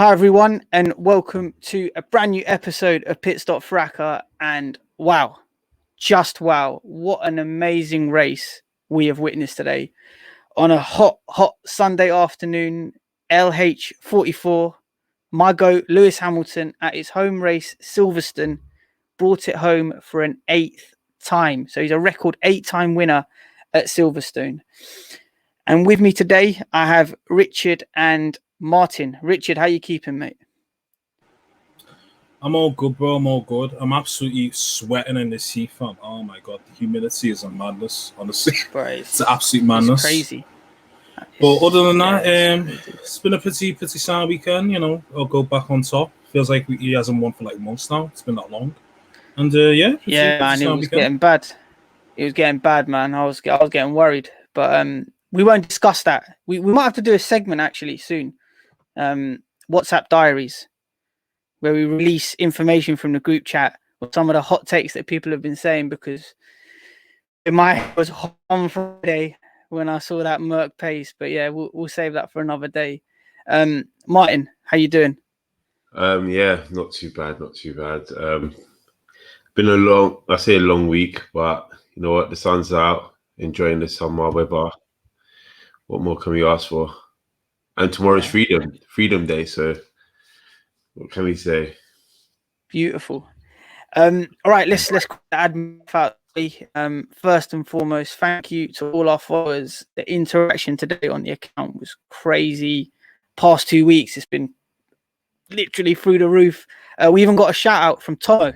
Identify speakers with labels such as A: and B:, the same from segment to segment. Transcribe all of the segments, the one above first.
A: Hi everyone, and welcome to a brand new episode of Pitstop Fracas. And wow, just wow, what an amazing race we have witnessed today on a hot Sunday afternoon. LH44, my goat Lewis Hamilton at his home race Silverstone brought it home for an 8th time. So he's a record 8-time winner at Silverstone. And with me today, I have Richard and Martin. Richard, how you keeping, mate?
B: I'm all good, bro. I'm all good. I'm absolutely sweating in this heat, fam. Oh my god, the humidity is a madness, honestly.
A: Bro,
B: it's absolute madness.
A: It's crazy.
B: But other than that, it's been a pretty sound weekend, you know. I'll go back on top. Feels like he hasn't won for like months now. It's been that long. And
A: man, it was getting bad. It was getting bad, man. I was getting worried. But we won't discuss that. We might have to do a segment actually soon. WhatsApp diaries, where we release information from the group chat or some of the hot takes that people have been saying, because it was hot on Friday when I saw that Merc pace. But yeah, we'll save that for another day. Martin, how you doing?
C: Yeah, not too bad. Been a long week, but you know what? The sun's out, enjoying the summer weather. What more can we ask for? And tomorrow's Freedom Day. So what can we say?
A: Beautiful. All right, let's add out. First and foremost, thank you to all our followers. The interaction today on the account was crazy. Past 2 weeks, it's been literally through the roof. We even got a shout out from Tomo,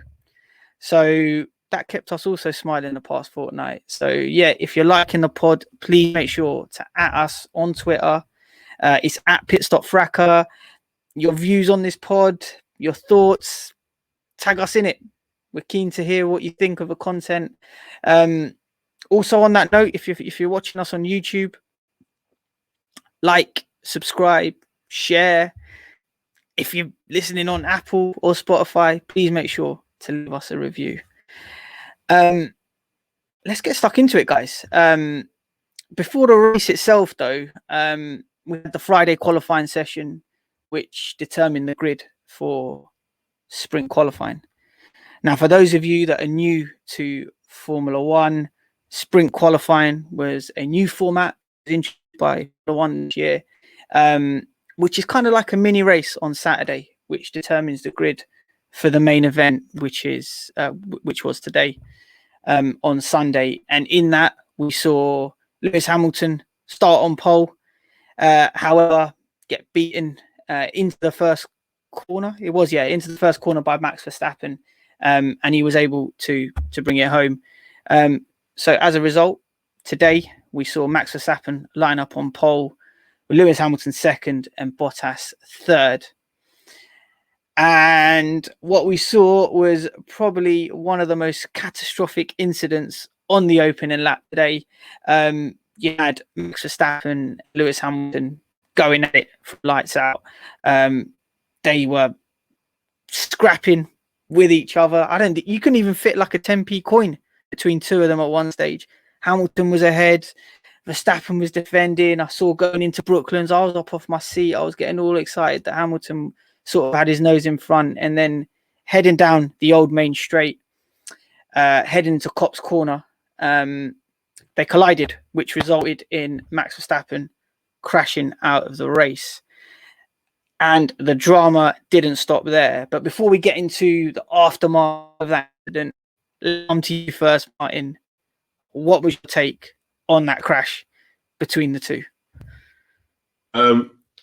A: so that kept us also smiling the past fortnight. So yeah, if you're liking the pod, please make sure to @ us on Twitter. It's at Pitstop Fracas. Your views on this pod, your thoughts, tag us in it. We're keen to hear what you think of the content. Also on that note, if you're watching us on YouTube, like, subscribe, share. If you're listening on Apple or Spotify, please make sure to leave us a review. Let's get stuck into it, guys. Before the race itself, though, we had the Friday qualifying session, which determined the grid for sprint qualifying. Now, for those of you that are new to Formula One, sprint qualifying was a new format introduced by Formula One this year, which is kind of like a mini race on Saturday, which determines the grid for the main event, which was today on Sunday. And in that, we saw Lewis Hamilton start on pole, however, get beaten into the first corner. Into the first corner by Max Verstappen, and he was able to bring it home. So as a result, today we saw Max Verstappen line up on pole, with Lewis Hamilton second and Bottas third. And what we saw was probably one of the most catastrophic incidents on the opening lap today. You had Max Verstappen, Lewis Hamilton going at it from lights out. They were scrapping with each other. You couldn't even fit like a 10p coin between two of them at one stage. Hamilton was ahead, Verstappen was defending. I saw going into Brooklands, I was up off my seat. I was getting all excited that Hamilton sort of had his nose in front, and then heading down the old main straight, heading to Copse corner, they collided, which resulted in Max Verstappen crashing out of the race. And the drama didn't stop there. But before we get into the aftermath of that incident, come to you first, Martin. What was your take on that crash between the two?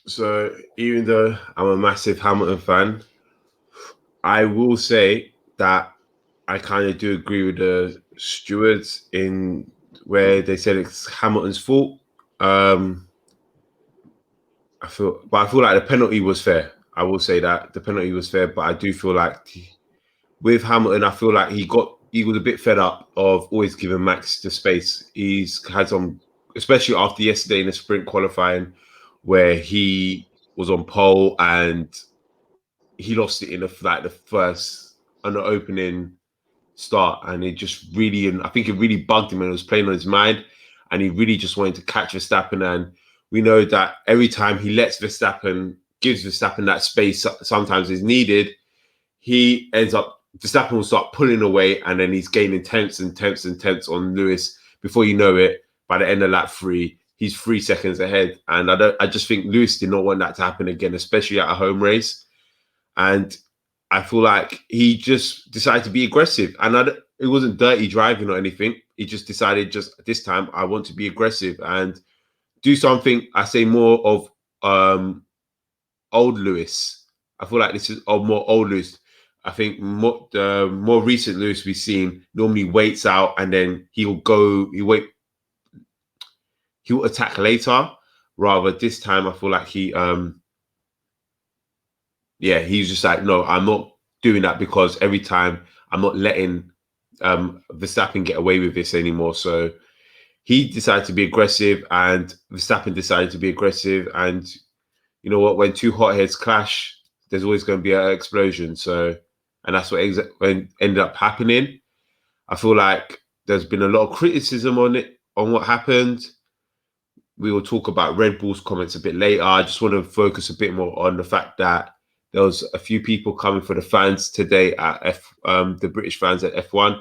C: So even though I'm a massive Hamilton fan, I will say that I kind of do agree with the stewards in where they said it's Hamilton's fault. I feel like the penalty was fair. I will say that the penalty was fair, but I do feel like with Hamilton, I feel like he was a bit fed up of always giving Max the space. He's had some, especially after yesterday in the sprint qualifying, where he was on pole and he lost it in on the opening start, and it just really, and I think it really bugged him and it was playing on his mind, and he really just wanted to catch Verstappen. And we know that every time he lets Verstappen gives Verstappen that space sometimes is needed, he ends up, Verstappen will start pulling away, and then he's gaining tenths on Lewis. Before you know it, by the end of lap 3, he's 3 seconds ahead. And I just think Lewis did not want that to happen again, especially at a home race. And I feel like he just decided to be aggressive. And it wasn't dirty driving or anything. He just decided, just this time, I want to be aggressive and do something. I say more of old Lewis. I feel like this is more old Lewis. I think more recent Lewis we've seen normally waits out, and then he'll attack later. Rather this time, I feel like he's just like, no, I'm not doing that, because every time I'm not letting Verstappen get away with this anymore. So he decided to be aggressive, and Verstappen decided to be aggressive. And you know what? When two hotheads clash, there's always going to be an explosion. So, and that's what ended up happening. I feel like there's been a lot of criticism on what happened. We will talk about Red Bull's comments a bit later. I just want to focus a bit more on the fact that there was a few people coming for the fans today at the British fans at F1.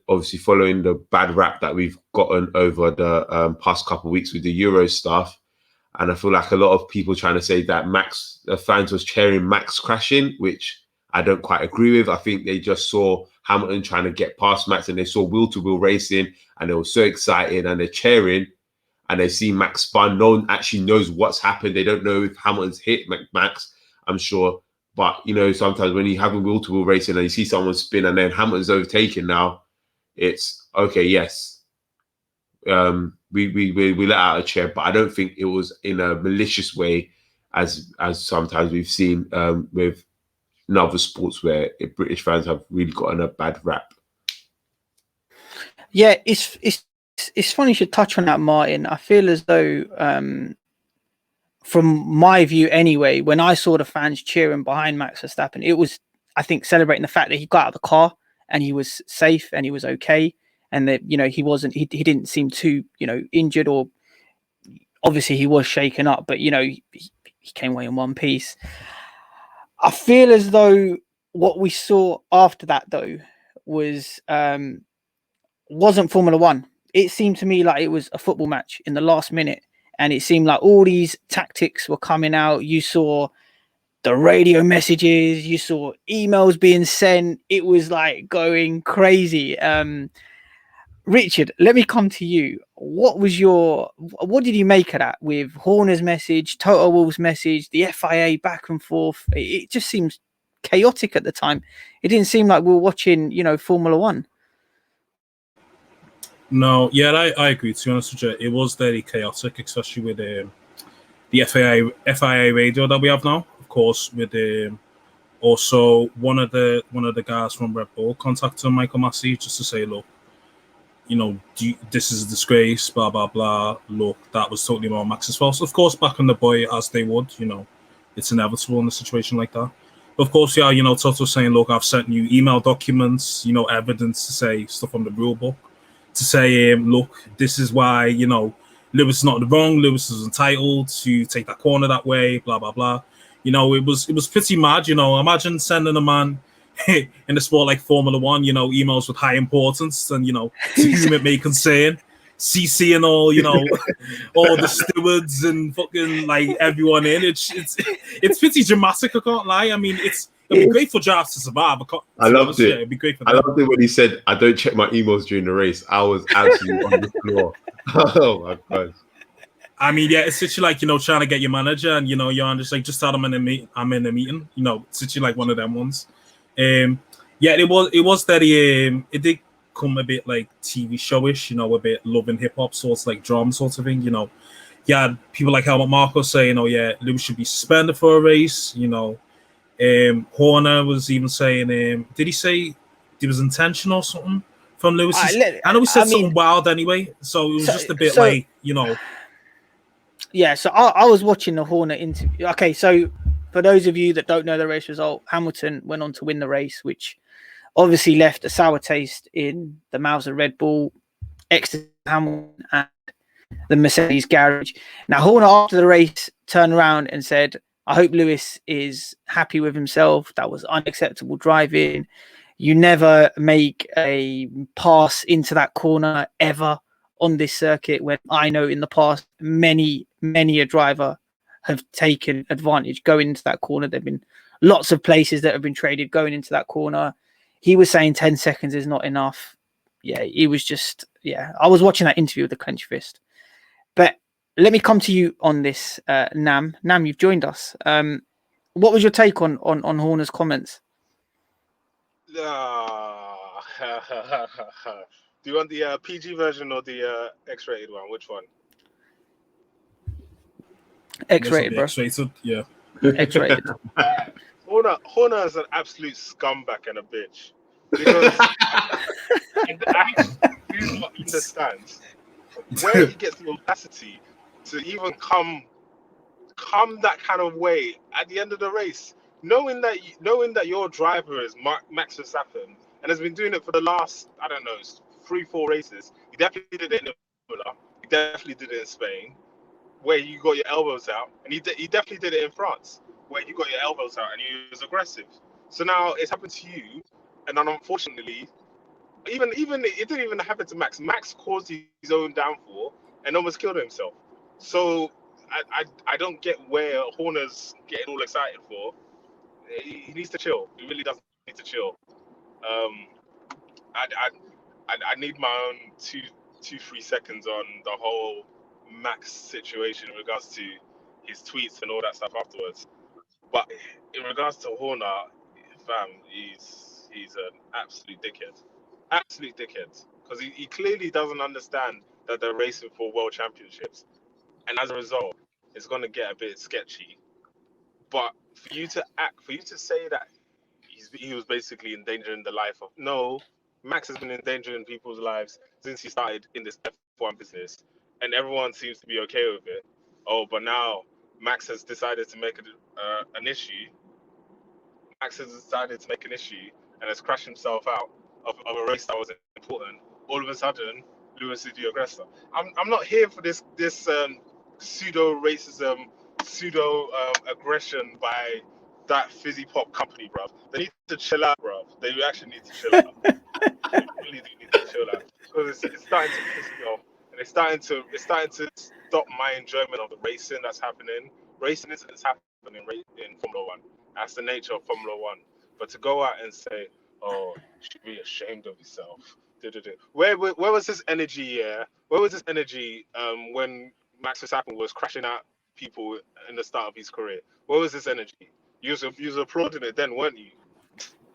C: Obviously, following the bad rap that we've gotten over the past couple of weeks with the Euro stuff. And I feel like a lot of people trying to say that the fans was cheering Max crashing, which I don't quite agree with. I think they just saw Hamilton trying to get past Max, and they saw wheel-to-wheel racing, and they were so excited, and they're cheering, and they see Max spun. No one actually knows what's happened. They don't know if Hamilton's hit Max, I'm sure. But, you know, sometimes when you have a wheel-to-wheel racing and you see someone spin and then Hamilton's overtaken now, it's, okay, yes. We let out a chair, but I don't think it was in a malicious way as sometimes we've seen with in other sports where British fans have really gotten a bad rap.
A: Yeah, it's funny you should touch on that, Martin. I feel as though, from my view anyway, when I saw the fans cheering behind Max Verstappen, it was, I think, celebrating the fact that he got out of the car and he was safe and he was okay. And that, you know, he didn't seem too, you know, injured, or obviously he was shaken up, but, you know, he came away in one piece. I feel as though what we saw after that, though, wasn't Formula One. It seemed to me like it was a football match in the last minute, and it seemed like all these tactics were coming out. You saw the radio messages, you saw emails being sent. It was like going crazy. Richard, let me come to you. What did you make of that with Horner's message, Toto Wolff's message, the FIA back and forth? It just seems chaotic at the time. It didn't seem like we were watching, you know, Formula One.
B: No, yeah, I agree. To be honest with you, it was very chaotic, especially with the FIA radio that we have now. Of course, with also one of the guys from Red Bull contacted Michael Massey just to say, look, you know, this is a disgrace, blah, blah, blah. Look, that was totally more Max's fault. Of course, back on the boy, as they would, you know, it's inevitable in a situation like that. But of course, yeah, you know, Toto saying, look, I've sent you email documents, you know, evidence to say stuff on the rule book, to say, look, this is why, you know, Lewis is not wrong. Lewis is entitled to take that corner that way, blah, blah, blah. You know, it was pretty mad, you know. Imagine sending a man in a sport like Formula One, you know, emails with high importance and, you know, to whom it may concern, CC and all, you know, all the stewards and fucking like everyone in. It's pretty dramatic, I can't lie. I mean, it'd be great for drafts to survive.
C: I loved it.
B: It'd be great for
C: I loved it when he said, I don't check my emails during the race. I was absolutely on the floor. Oh my God.
B: I mean, yeah, it's such like, you know, trying to get your manager and, you know, you're just like, just tell them I'm in a meeting, you know, such like one of them ones. Yeah, it was very it did come a bit like TV showish, you know, a bit love and hip hop sorts, like drama sort of thing, you know. Yeah, people like Helmut Marko saying, oh yeah, Lewis should be suspended for a race, you know. Horner was even saying, did he say it was intentional or something from Lewis? I know he said something wild anyway, so it was just a bit like, you know.
A: Yeah, so I was watching the Horner interview. Okay, so for those of you that don't know the race result, Hamilton went on to win the race, which obviously left a sour taste in the mouths of Red Bull, Hamilton, and the Mercedes garage. Now, Horner after the race turned around and said, I hope Lewis is happy with himself. That was unacceptable driving. You never make a pass into that corner ever on this circuit, when I know in the past many a driver have taken advantage going into that corner. There have been lots of places that have been traded going into that corner. He was saying 10 seconds is not enough. Yeah, he was just, I was watching that interview with the clenched fist. But let me come to you on this, Nam. Nam, you've joined us. What was your take on Horner's comments?
D: Do you want the PG version or the X-rated one? Which one?
A: X-rated, bro.
B: X-rated, yeah.
A: X-rated.
D: Horner is an absolute scumbag and a bitch. Because I do not understand where he gets the audacity to even come that kind of way at the end of the race, knowing that your driver is Max Verstappen and has been doing it for the last, I don't know, 3-4 races. He definitely did it in Imola. He definitely did it in Spain, where you got your elbows out, and he definitely did it in France, where you got your elbows out and he was aggressive. So now it's happened to you, and then unfortunately, even it didn't even happen to Max. Max caused his own downfall and almost killed himself. So I don't get where Horner's getting all excited for. He needs to chill. He really does need to chill. I need my own 2-3 seconds on the whole Max situation in regards to his tweets and all that stuff afterwards. But in regards to Horner, fam, he's an absolute dickhead. Absolute dickhead. Because he clearly doesn't understand that they're racing for world championships. And as a result, it's going to get a bit sketchy. But for you to say that he was basically endangering the life of... No, Max has been endangering people's lives since he started in this F1 business. And everyone seems to be okay with it. Oh, but now Max has decided to make an issue. Max has decided to make an issue and has crashed himself out of a race that was important. All of a sudden, Lewis is the aggressor. I'm not here for this pseudo racism, pseudo aggression by that fizzy pop company, bruv. They need to chill out, bruv. They actually need to chill out. They really do need to chill out, because it's starting to piss me off, and it's starting to stop my enjoyment of the racing that's happening. Racing is happening in Formula One. That's the nature of Formula One. But to go out and say, "Oh, you should be ashamed of yourself," where was this energy? Yeah, where was this energy when Max Verstappen was crashing out people in the start of his career? Where was this energy? You was applauding it then, weren't you?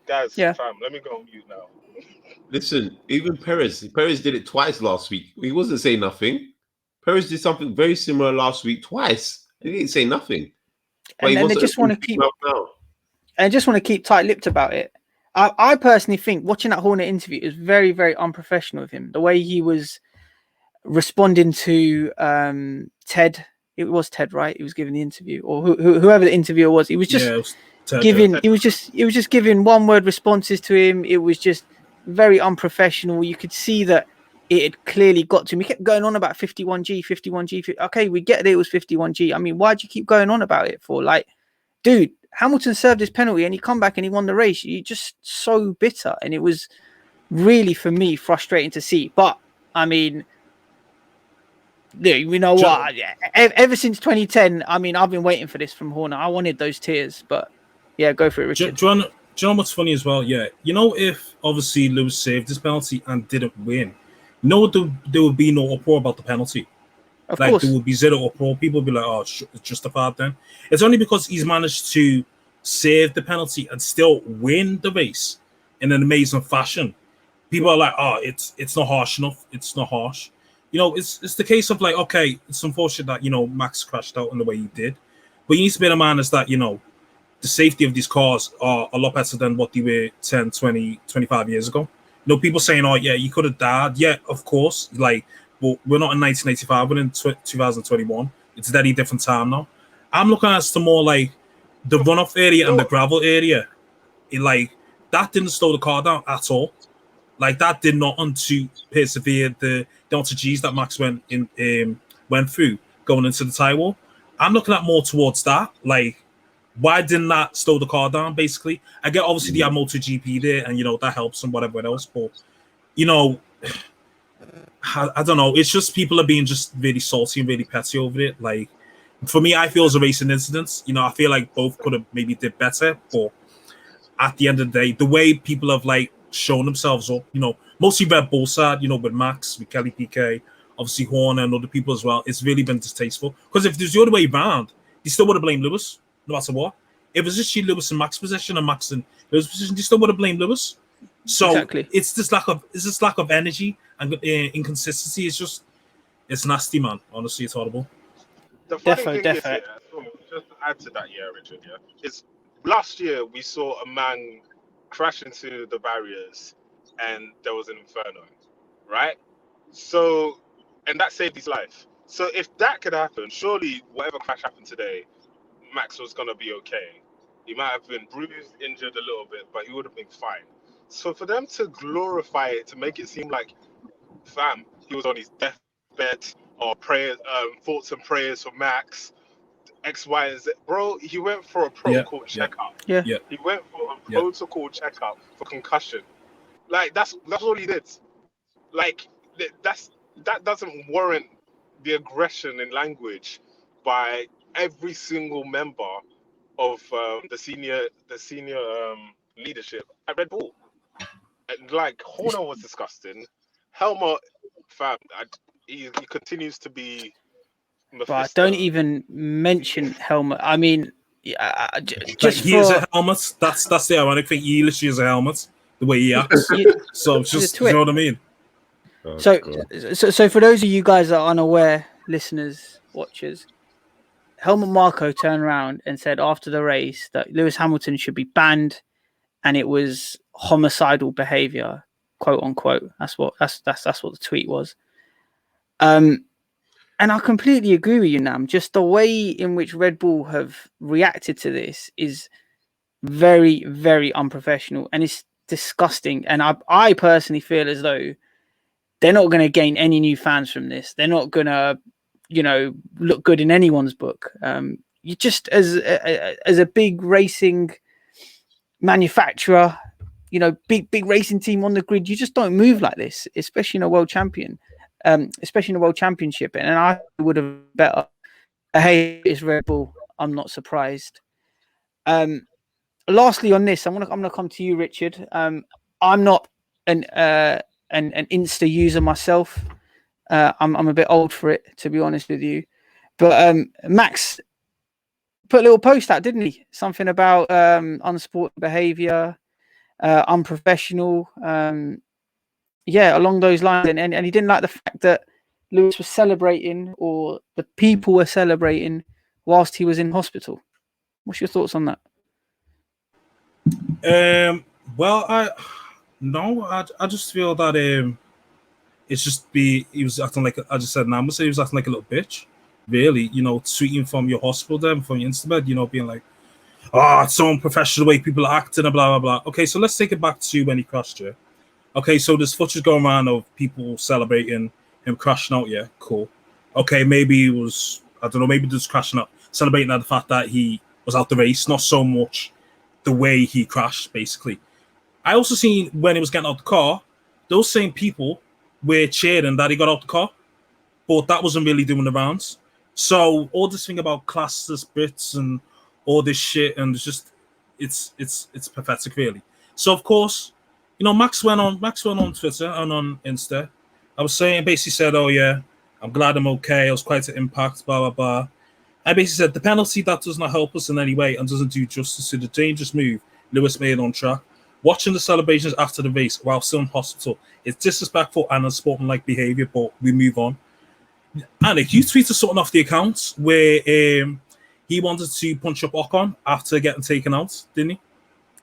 D: Guys, fam, let me go on mute now.
C: Listen, even Perez did it twice last week. He wasn't saying nothing. Perez did something very similar last week twice. He didn't say nothing.
A: And then they just want to keep tight-lipped about it. I personally think watching that Horner interview is very, very unprofessional of him. The way he was responding to Ted. It was Ted, right? He was giving the interview, or whoever the interviewer was. He was just giving. He was just giving one-word responses to him. It was just very unprofessional. You could see that it had clearly got to him. He kept going on about 51G. Okay, we get that it was 51G. I mean, why'd you keep going on about it for? Like, dude, Hamilton served his penalty and he come back and he won the race. You're just so bitter, and it was really, for me, frustrating to see. But I mean, you know what? Ever since 2010, I mean, I've been waiting for this from Horner. I wanted those tears, but yeah, go for it, Richard.
B: Do you know what's funny as well? Yeah, you know, if obviously Lewis saved his penalty and didn't win, there would be no uproar about the penalty.
A: Of course.
B: There would be zero uproar. People would be like, "Oh, it's justified." Then it's only because he's managed to save the penalty and still win the race in an amazing fashion. People are like, "Oh, it's not harsh enough. It's not harsh." You know, it's the case of like, okay, it's unfortunate that, you know, Max crashed out in the way he did, but you need to bear in mind is that, you know, the safety of these cars are a lot better than what they were 10, 20, 25 years ago. You know, people saying, "Oh, yeah, you could have died." Yeah, of course. Like, well, we're not in 1985, we're in 2021. It's a very different time now. I'm looking at the more like the runoff area and the gravel area. That didn't slow the car down at all. Like, that did not to persevere the Delta G's that Max went through going into the tie wall. I'm looking at more towards that. Like, why didn't that slow the car down? Basically, I get obviously the MotoGP there, and that helps and whatever else. But I don't know. It's just people are being just really salty and really petty over it. Like, for me, I feel it's a racing incident. I feel like both could have maybe did better, but at the end of the day, the way people have like shown themselves up, mostly Red Bull side, with Max, with Kelly PK, obviously Horner and other people as well, it's really been distasteful. Because if there's the other way around, you still would have blamed Lewis, no matter what. If it was just Lewis and Max position and Max and Lewis position, you still would have blamed Lewis. So
A: exactly.
B: It's this lack of energy and inconsistency. It's nasty, man. Honestly, it's horrible.
D: The funny thing is, just to add to that, Richard, is last year we saw a man crash into the barriers and there was an inferno, right? So, and that saved his life. So if that could happen, surely whatever crash happened today, Max was going to be okay. He might have been bruised, injured a little bit, but he would have been fine. So for them to glorify it, to make it seem like, fam, he was on his deathbed, or prayers, thoughts and prayers for Max, X, Y, and Z. Bro, he went for a protocol checkup.
A: Yeah.
D: He went for a protocol checkup for concussion. Like, that's all he did. Like, that doesn't warrant the aggression in language by every single member of the senior leadership at Red Bull. And like, Horner was disgusting. Helmut, fam, he continues to be Mephisto.
A: But don't even mention Helmut. I mean, just
B: he is a helmet. That's the ironic thing. He literally is a helmet. The way he acts. So it's just, you know what I mean?
A: So for those of you guys that are unaware, listeners, watchers, Helmut Marko turned around and said after the race that Lewis Hamilton should be banned, and it was homicidal behavior, quote unquote. That's what the tweet was. And I completely agree with you, Nam. Just the way in which Red Bull have reacted to this is very, very unprofessional, and it's disgusting. And I personally feel as though they're not going to gain any new fans from this. They're not going to, look good in anyone's book. You just as a big racing manufacturer, big racing team on the grid, you just don't move like this, especially in a world champion. Especially in the World Championship, and I would have bet, hey, it's Red Bull. I'm not surprised. Lastly, on this, I'm gonna come to you, Richard. I'm not an Insta user myself. I'm a bit old for it, to be honest with you. But Max put a little post out, didn't he? Something about unsporting behaviour, unprofessional. Along those lines, and he didn't like the fact that Lewis was celebrating, or the people were celebrating, whilst he was in hospital. What's your thoughts on that?
B: Well, I just feel that he was acting like, I just said now, I'm gonna say he was acting like a little bitch, really. Tweeting from your hospital, then from your Instagram, being like, it's so unprofessional the way people are acting and blah blah blah. Okay, so let's take it back to when he crashed here. Okay, so there's footage going around of people celebrating him crashing out. Yeah, cool. Okay, maybe it was, I don't know, maybe just crashing out, celebrating at the fact that he was out the race, not so much the way he crashed, basically. I also seen when he was getting out the car, those same people were cheering that he got out the car, but that wasn't really doing the rounds. So all this thing about classless bits and all this shit, and it's pathetic, really. So of course, Max went on Twitter and on Insta. I was saying, basically said, oh yeah, I'm glad I'm okay. I was quite an impact, blah, blah, blah. I basically said, the penalty, that does not help us in any way and doesn't do justice to the dangerous move Lewis made on track. Watching the celebrations after the race while still in hospital is disrespectful and unsportsmanlike behavior, but we move on. Anik, you tweeted something off the account where he wanted to punch up Ocon after getting taken out, didn't he?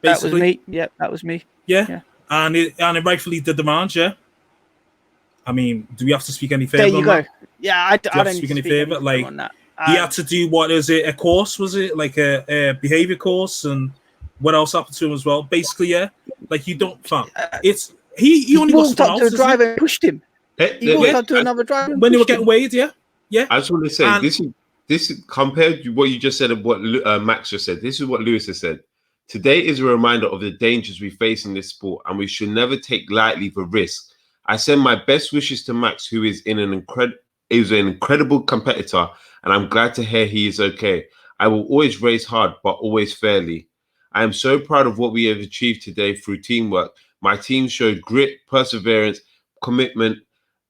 B: Basically.
A: That was me. Yeah, that was me.
B: Yeah. And it rightfully did the rounds, yeah. I mean, do we have to speak any further?
A: There you go. That? Yeah, I don't
B: speak any further. Like, on that. He had to do, what is it? A course, was it? Like a behavior course, and what else happened to him as well? Basically, yeah. Like, you don't, fam. It's he only
A: walked up to a driver and pushed him. He walked up to another driver
B: when they were getting weighed, yeah.
C: I just want to say, this compared to what you just said and what Max just said. This is what Lewis has said. Today is a reminder of the dangers we face in this sport, and we should never take lightly the risk. I send my best wishes to Max, who is an incredible competitor, and I'm glad to hear he is okay. I will always race hard, but always fairly. I am so proud of what we have achieved today through teamwork. My team showed grit, perseverance, commitment,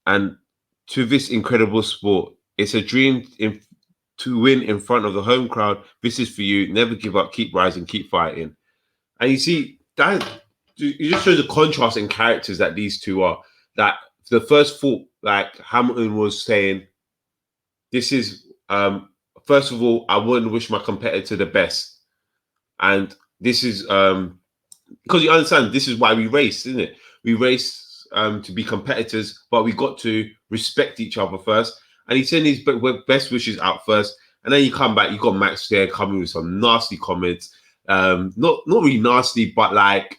C: and to this incredible sport. It's a dream to win in front of the home crowd. This is for you. Never give up. Keep rising. Keep fighting. And you see, that you just show the contrast in characters that these two are. That the first thought, like Hamilton was saying, this is, first of all, I wouldn't wish my competitor the best. And this is, because you understand, this is why we race, isn't it? We race to be competitors, but we got to respect each other first. And he sent his best wishes out first. And then you come back, you got Max there coming with some nasty comments. Not really nasty, but like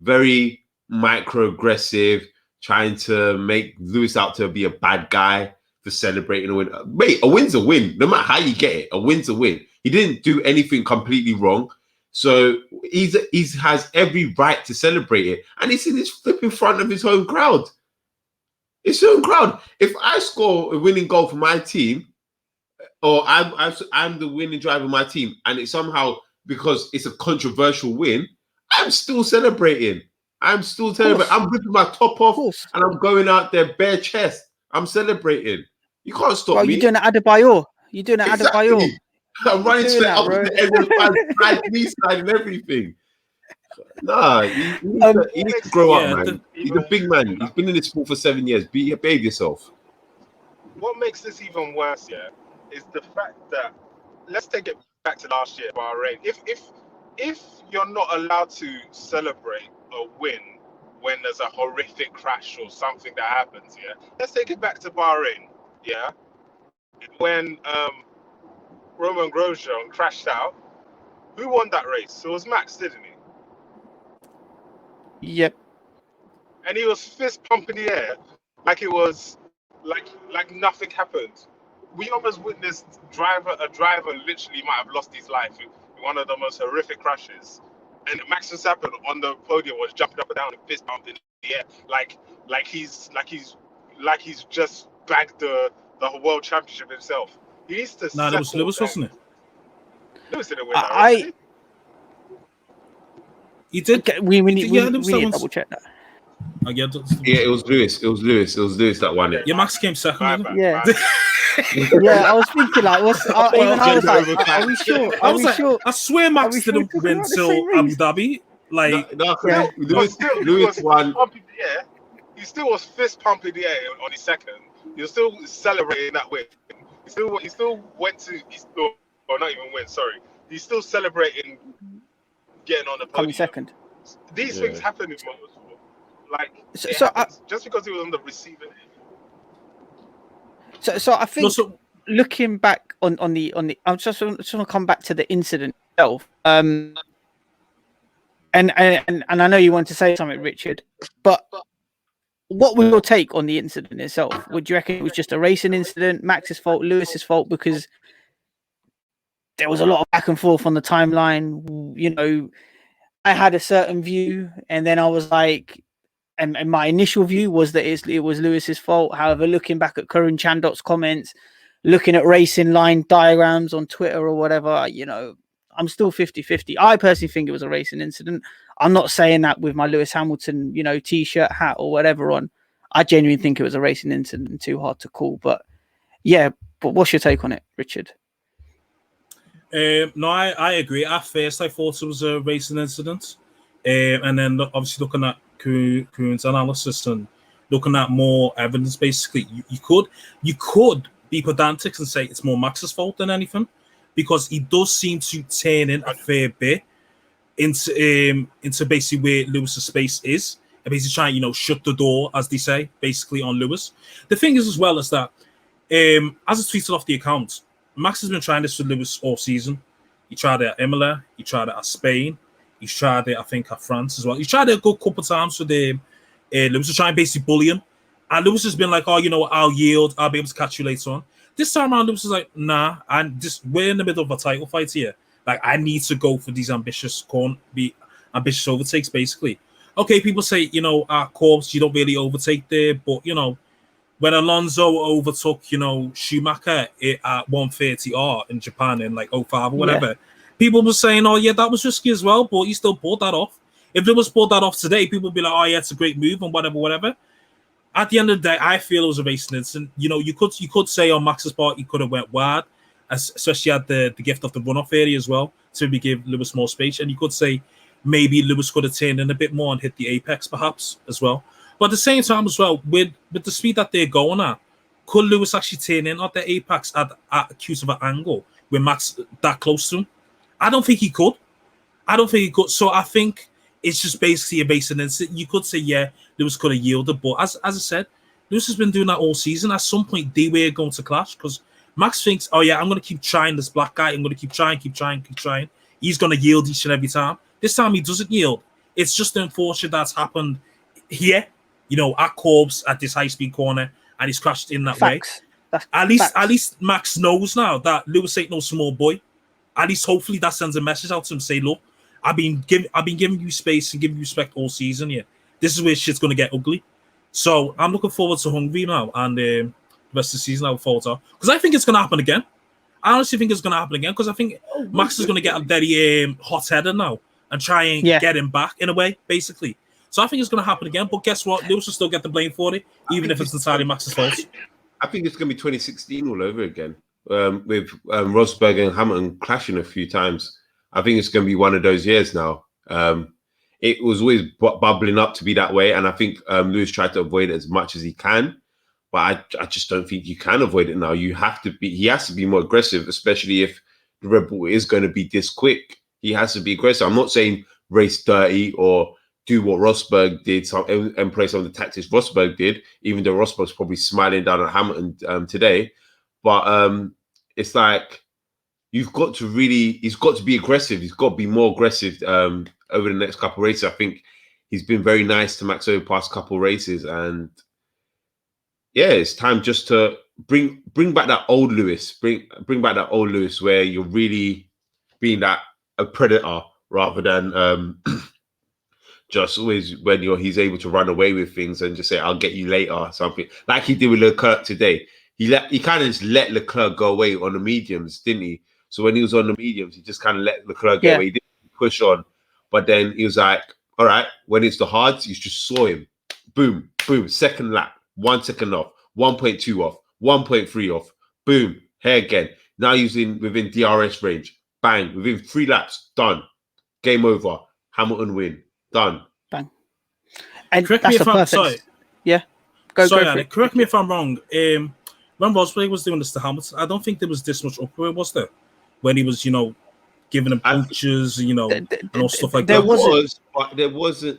C: very microaggressive, trying to make Lewis out to be a bad guy for celebrating a win. Mate, a win's a win. No matter how you get it, a win's a win. He didn't do anything completely wrong. So he has every right to celebrate it. And he's in his flipping front of his home crowd. His own crowd. If I score a winning goal for my team, or I'm the winning driver of my team, and it's somehow because it's a controversial win, I'm still celebrating. I'm ripping my top off and I'm going out there bare chest. I'm celebrating. You can't stop me.
A: You're doing it Adebayor. You're doing it Adebayor.
C: I'm running straight up to everyone's side and everything. Nah, he needs to grow up, man. He's a big man. He's been in this sport for 7 years. Behave yourself.
D: What makes this even worse, is the fact that, let's take it back to last year, Bahrain. If you're not allowed to celebrate a win when there's a horrific crash or something that happens, let's take it back to Bahrain, when Roman Grosjean crashed out, who won that race? It was Max, didn't he?
A: Yep.
D: And he was fist pumping the air like it was like nothing happened. We almost witnessed a driver literally might have lost his life in one of the most horrific crashes. And Max Verstappen on the podium was jumping up and down and fist pumping in the air like he's just bagged the world championship himself. He needs to.
B: That was Lewis, wasn't it?
D: Lewis didn't win that race.
B: He did.
A: Okay, we need to double check that.
C: It was Lewis. It was Lewis that won it.
B: Yeah, Max came second.
A: Yeah. Yeah, I was thinking like, I was like, are we sure? Are we sure?
B: I swear Max didn't win till Abu Dhabi. Like,
C: Lewis won.
D: He still was fist pumping the air on his second. He was still celebrating that win. He still went to. Or not even win. Sorry, he's still celebrating getting on the podium.
A: Coming second.
D: These things happen in motorsport. Like, just because he was on the receiving end.
A: So I think looking back on the, I just want to come back to the incident itself. And I know you want to say something, Richard, but what was your take on the incident itself? Would you reckon it was just a racing incident, Max's fault, Lewis's fault? Because there was a lot of back and forth on the timeline. You know, I had a certain view, and then I was like, and my initial view was that it was Lewis's fault. However, looking back at Karun Chandok's comments, looking at racing line diagrams on Twitter or whatever, you know, I'm still 50-50. I personally think it was a racing incident. I'm not saying that with my Lewis Hamilton, you know, t-shirt, hat or whatever on. I genuinely think it was a racing incident, too hard to call. But yeah, but what's your take on it, Richard?
B: No, I agree. At first, I thought it was a racing incident. And then obviously looking at Karun's analysis and looking at more evidence, basically, you could be pedantic and say it's more Max's fault than anything, because he does seem to turn in a fair bit into basically where Lewis's space is, and basically trying, you know, shut the door, as they say, basically on Lewis. The thing is as well is that, as I tweeted off the account, Max has been trying this with Lewis all season. He tried it at Imola, he tried it at Spain, he's tried it, I think, at France as well. He tried it a good couple of times with Lewis to try and basically bully him. And Lewis has been like, oh, you know, I'll yield, I'll be able to catch you later on. This time around, Lewis is like, nah, we're in the middle of a title fight here. Like, I need to go for these ambitious overtakes, basically. Okay, people say, at Copse, you don't really overtake there, but, when Alonso overtook, Schumacher at 130R in Japan in like 05 or whatever, people were saying, oh, yeah, that was risky as well, but he still pulled that off. If Lewis pulled that off today, people would be like, oh, yeah, it's a great move and whatever. At the end of the day, I feel it was a racing incident. You could say on Max's part, he could have went wide, especially at the gift of the runoff area as well, to maybe give Lewis more space. And you could say maybe Lewis could have turned in a bit more and hit the apex perhaps as well. But at the same time as well, with the speed that they're going at, could Lewis actually turn in at the apex at a cute of an angle with Max that close to him? I don't think he could. So I think it's just basically a racing incident. You could say, yeah, Lewis could have yielded, but as I said, Lewis has been doing that all season. At some point, they were going to clash because Max thinks, oh yeah, I'm going to keep trying this black guy. I'm going to keep trying. He's going to yield each and every time. This time he doesn't yield. It's just unfortunate that's happened here, at Copse at this high-speed corner, and he's crashed in that way. At least Max knows now that Lewis ain't no small boy. At least hopefully that sends a message out to him, say, look, I've been giving you space and giving you respect all season here. This is where shit's going to get ugly. So I'm looking forward to Hungary now and the rest of the season. I look forward to, because I think it's going to happen again. I honestly think it's going to happen again because I think Max is going to get very hot-headed now and try and get him back in a way, basically. So I think it's going to happen again. But guess what? Lewis will still get the blame for it, even if it's entirely Max's fault.
C: I think it's going to be 2016 all over again, with Rosberg and Hamilton clashing a few times. I think it's going to be one of those years now. It was always bubbling up to be that way, and I think Lewis tried to avoid it as much as he can. But I just don't think you can avoid it now. He has to be more aggressive, especially if the Red Bull is going to be this quick. He has to be aggressive. I'm not saying race dirty or do what Rosberg did and play some of the tactics Rosberg did, even though Rosberg's probably smiling down at Hamilton today. But it's like he's got to be aggressive. He's got to be more aggressive over the next couple of races. I think he's been very nice to Max over the past couple of races, and yeah, it's time just to bring back that old Lewis. Bring back that old Lewis where you're really being a predator rather than just always when he's able to run away with things and just say, I'll get you later or something. Like he did with Leclerc today. He kind of just let Leclerc go away on the mediums, didn't he? So when he was on the mediums, he just kind of let Leclerc get away. He didn't push on. But then he was like, all right, when it's the hards, you just saw him. Boom, boom, second lap, 1 second off, 1.2 off, 1.3 off, boom, here again. Now he's within DRS range. Bang, within 3 laps, done. Game over. Hamilton win. Done.
A: Bang. And
B: correct me if I'm sorry.
A: Yeah.
B: Sorry, Anik, correct me if I'm wrong. When Rosberg was doing this to Hamilton, I don't think there was this much uproar, was there? When he was, giving him punctures, and all stuff like that.
C: It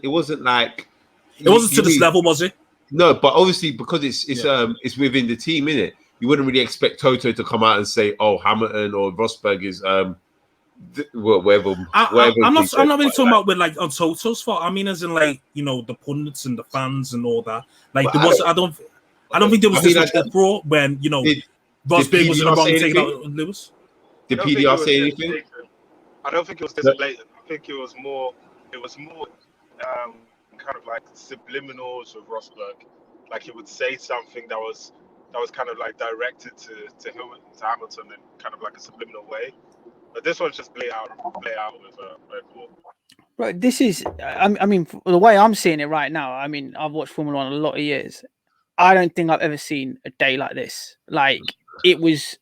C: wasn't like
B: it wasn't to this level, was it?
C: No, but obviously because it's within the team, innit? You wouldn't really expect Toto to come out and say, "Oh, Hamilton or Rosberg is whatever."
B: I'm not really talking about with like on Toto's fault. I mean, as in like the pundits and the fans and all that. Like there was, I don't think there was this much uproar when Rosberg was in the wrong taking out Lewis.
C: Did PDR say anything?
D: I don't think it was this blatant. I think it was more kind of like subliminals of Rosberg. Like he would say something that was kind of like directed to Hamilton in kind of like a subliminal way. But this one's just play out with Red Bull.
A: Right, this is. I mean, the way I'm seeing it right now. I mean, I've watched Formula One a lot of years. I don't think I've ever seen a day like this. Like it was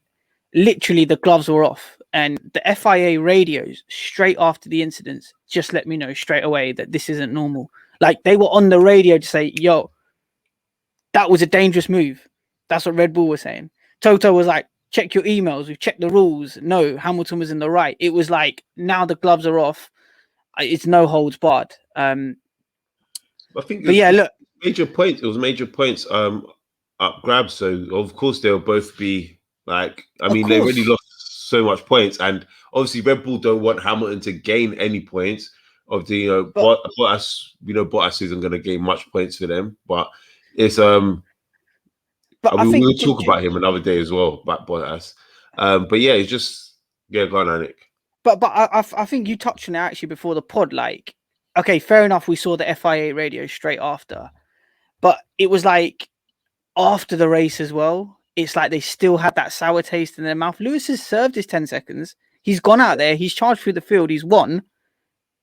A: literally the gloves were off, and the FIA radios straight after the incidents just let me know straight away that this isn't normal. Like they were on the radio to say, "Yo, that was a dangerous move." That's what Red Bull was saying. Toto was like, check your emails. We've checked the rules. No, Hamilton was in the right. It was like, now the gloves are off. It's no holds barred.
C: I think
A: look.
C: Major points. It was major points up grabs. So, of course, they'll both be like, they already lost so much points. And obviously, Red Bull don't want Hamilton to gain any points. Of the, Bottas isn't going to gain much points for them. But it's,
A: But
C: And
A: I
C: we
A: think
C: will talk about him another day as well, about Bottas. But yeah, it's just go on, Anik.
A: But I think you touched on it actually before the pod. Like, okay, fair enough. We saw the FIA radio straight after, but it was like after the race as well. It's like they still had that sour taste in their mouth. Lewis has served his 10 seconds. He's gone out there. He's charged through the field. He's won,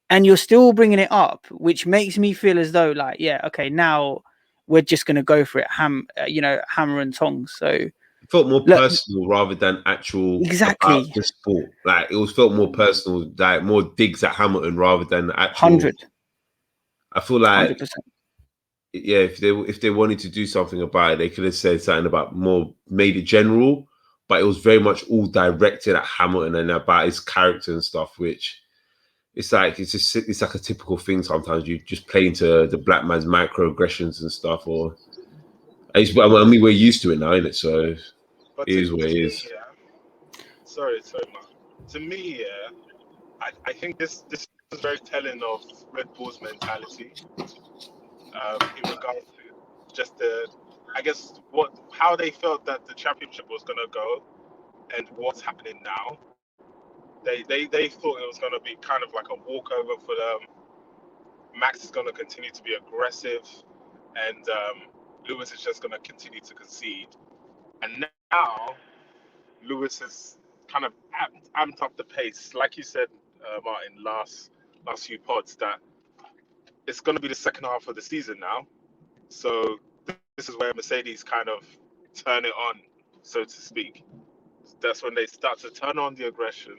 A: and you're still bringing it up, which makes me feel as though, like, yeah, okay, now we're just gonna go for it, hammer and tongs. So
C: It felt more
A: look,
C: personal rather than actual
A: exactly
C: about the sport. Like it was felt more personal, like more digs at Hamilton rather than actual.
A: 100.
C: I feel like
A: 100%.
C: yeah, if they wanted to do something about it, they could have said something about more, made it general, but it was very much all directed at Hamilton and about his character and stuff, which it's like it's like a typical thing sometimes. You just play into the black man's microaggressions and stuff, or I mean we're used to it now, isn't it? So
D: But
C: it is what it is.
D: Yeah. Sorry, man. To me, yeah, I think this is very telling of Red Bull's mentality. In regards to just I guess how they felt that the championship was gonna go, and what's happening now. They thought it was gonna be kind of like a walkover for them. Max is gonna continue to be aggressive, and Lewis is just gonna continue to concede. And now Lewis has kind of amped up the pace, like you said, Martin, last few pods, that it's going to be the second half of the season now. So this is where Mercedes kind of turn it on, so to speak. That's when they start to turn on the aggression,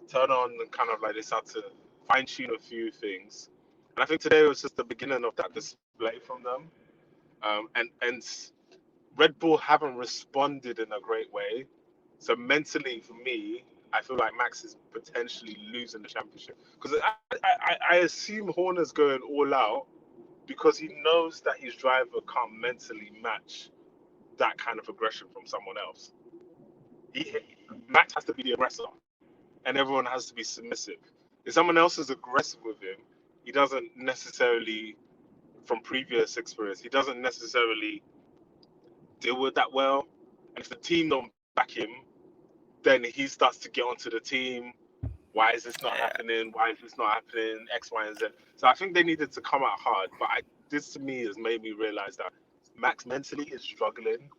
D: turn on and kind of like they start to fine tune a few things. And I think today was just the beginning of that display from them. And Red Bull haven't responded in a great way. So mentally, for me, I feel like Max is potentially losing the championship, because I assume Horner's going all out because he knows that his driver can't mentally match that kind of aggression from someone else. Max has to be the aggressor, and everyone has to be submissive. If someone else is aggressive with him, he doesn't necessarily, from previous experience, he doesn't necessarily deal with that well. And if the team don't back him, then he starts to get onto the team. Why is this not happening? Why is this not happening? X, Y, and Z. So I think they needed to come out hard. But this to me has made me realize that Max mentally is struggling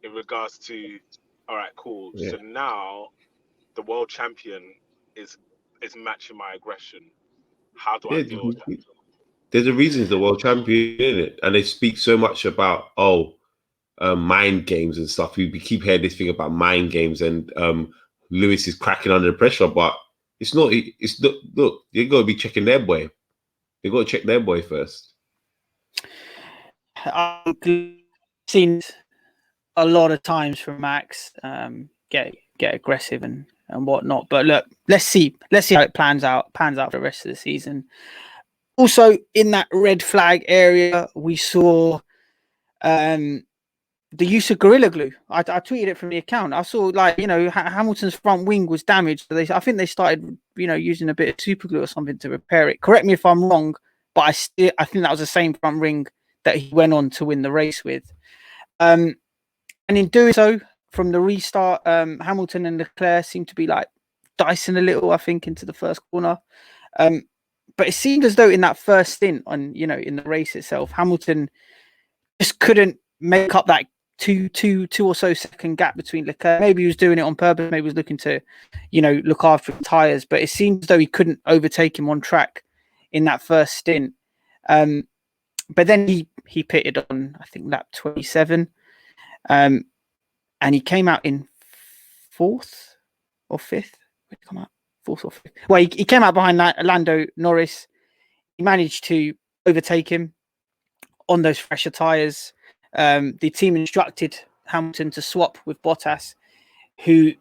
D: in regards to, all right, cool. Yeah. So now the world champion is matching my aggression. How do I deal with that?
C: There's a reason he's the world champion, isn't it? And they speak so much about, mind games and stuff. We keep hearing this thing about mind games, and Lewis is cracking under pressure, but it's not. Look, you got to be checking their boy. They got to check their boy first.
A: I've seen a lot of times from Max get aggressive and whatnot. But look, let's see how it pans out for the rest of the season. Also, in that red flag area, we saw the use of Gorilla Glue. I tweeted it from the account. I saw, like, Hamilton's front wing was damaged. So I think they started, using a bit of super glue or something to repair it. Correct me if I'm wrong, but I think that was the same front ring that he went on to win the race with. And in doing so, from the restart, Hamilton and Leclerc seemed to be like dicing a little, I think, into the first corner. But it seemed as though in that first stint on, in the race itself, Hamilton just couldn't make up that two or so second gap between Leclerc. Maybe he was doing it on purpose. Maybe he was looking to, look after his tires. But it seemed as though he couldn't overtake him on track in that first stint. But then he pitted on, I think, lap 27. And he came out in fourth or fifth. Where did he come out? Fourth or fifth. Well, he came out behind Lando Norris. He managed to overtake him on those fresher tyres. The team instructed Hamilton to swap with Bottas, who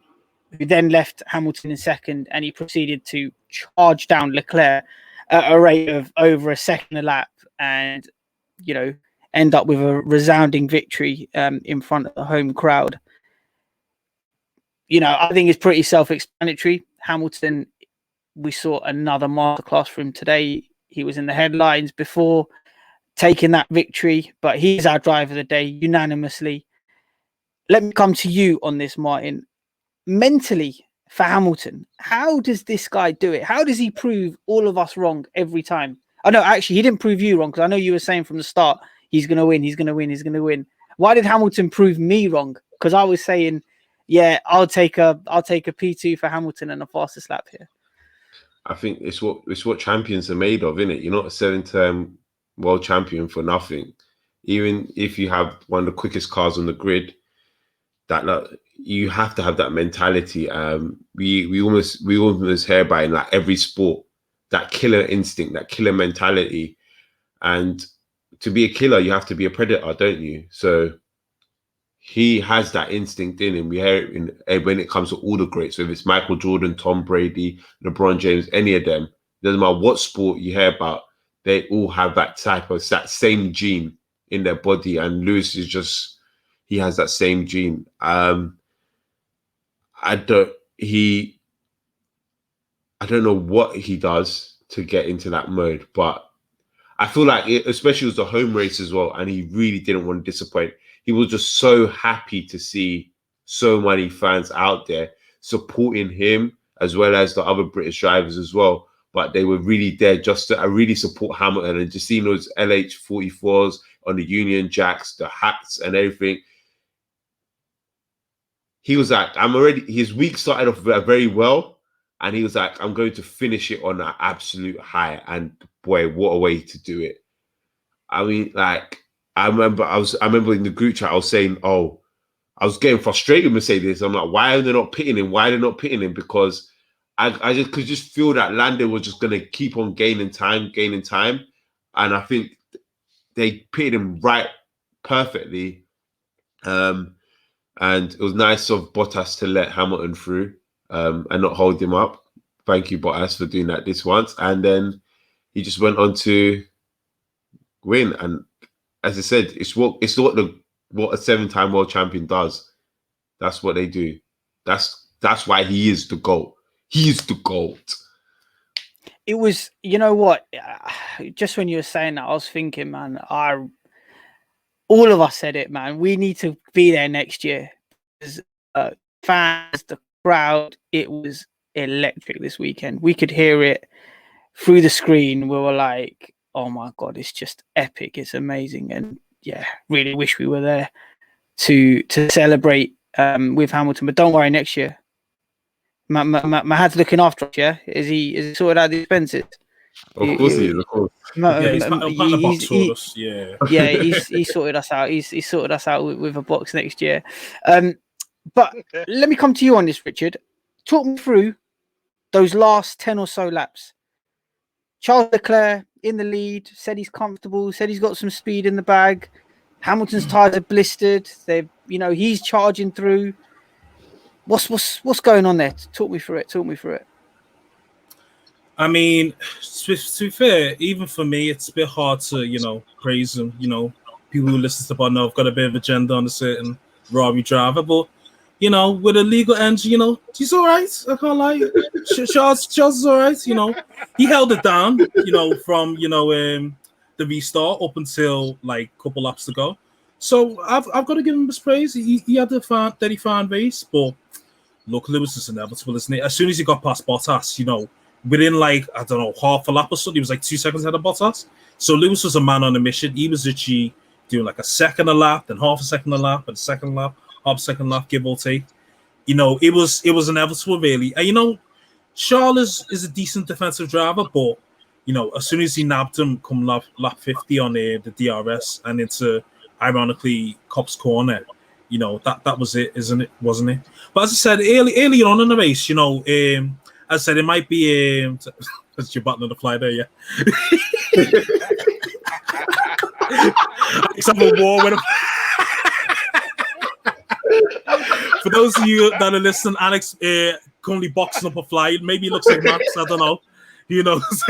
A: then left Hamilton in second, and he proceeded to charge down Leclerc at a rate of over a second a lap, and end up with a resounding victory in front of the home crowd. I think it's pretty self-explanatory. Hamilton, we saw another masterclass from him today. He was in the headlines before taking that victory, but he's our driver of the day unanimously. let me come to you on this, Martin. Mentally, for Hamilton, how does this guy do it? How does he prove all of us wrong every time? I know, actually, he didn't prove you wrong, because I know you were saying from the start, he's going to win, he's going to win, he's going to win. Why did Hamilton prove me wrong? Because I was saying, yeah, I'll take a P2 for Hamilton and a fastest lap here.
C: I think it's what champions are made of, isn't it? You're not a 7-time world champion for nothing. Even if you have one of the quickest cars on the grid, you have to have that mentality. We almost hear about in like every sport, that killer instinct, that killer mentality. And to be a killer, you have to be a predator, don't you? So he has that instinct in him. We hear it when it comes to all the greats, whether it's Michael Jordan, Tom Brady, LeBron James, any of them. Doesn't matter what sport you hear about, they all have that that same gene in their body. And Lewis is he has that same gene. I don't know what he does to get into that mode, but I feel like especially with the home race as well, and he really didn't want to disappoint. He was just so happy to see so many fans out there supporting him, as well as the other British drivers as well. But they were really there just to really support Hamilton, and just seeing those LH44s on the Union Jacks, the hats and everything. He was like, his week started off very well, and he was like, I'm going to finish it on an absolute high. And boy, what a way to do it. I mean, like, I remember in the group chat, I was saying, I was getting frustrated with Mercedes. I'm like, why are they not pitting him? Why are they not pitting him? Because I just could just feel that Lando was just going to keep on gaining time. And I think they pitted him right perfectly. And it was nice of Bottas to let Hamilton through and not hold him up. Thank you, Bottas, for doing that this once. And then he just went on to win. And as I said, it's what a 7-time world champion does. That's what they do. That's why he is the GOAT. He is the GOAT.
A: It was, you know what? Just when you were saying that, I was thinking, man, all of us said it, man. We need to be there next year. Fans, the crowd, it was electric this weekend. We could hear it through the screen. We were like, oh my God, it's just epic. It's amazing. And yeah, really wish we were there to celebrate with Hamilton. But don't worry, next year. Mahad's looking after us, yeah? Is he sorted out the expenses?
C: Of course he is, of course.
A: He's sorted us out. He's sorted us out with a box next year. But let me come to you on this, Richard. Talk me through those last 10 or so laps. Charles Leclerc in the lead, said he's comfortable, said he's got some speed in the bag. Hamilton's tires are blistered. He's charging through. What's going on there? Talk me through it.
B: I mean, to be fair, even for me, it's a bit hard to, praise him. People who listen to the pod know I've got a bit of agenda on a certain Robbie driver, but with a legal engine, he's all right. I can't lie. Charles is all right. He held it down, from the restart up until like a couple laps to go. So I've got to give him his praise. He had a steady fan base, but look, Lewis is inevitable, isn't it? As soon as he got past Bottas, within half a lap or something, he was like 2 seconds ahead of Bottas. So Lewis was a man on a mission. He was literally doing like a second a lap, then half a second a lap, and a second lap, half a second lap, give or take. It was inevitable, really. And Charles is a decent defensive driver, but as soon as he nabbed him come lap 50 on the DRS and into, ironically, Copse corner, that was it, wasn't it? But as I said, early on in the race, as I said, it might be that's your button on the fly there, yeah. Except for war with him. For those of you that are listening, Anik's currently boxing up a fly. Maybe it looks like Max, I don't know. Who knows?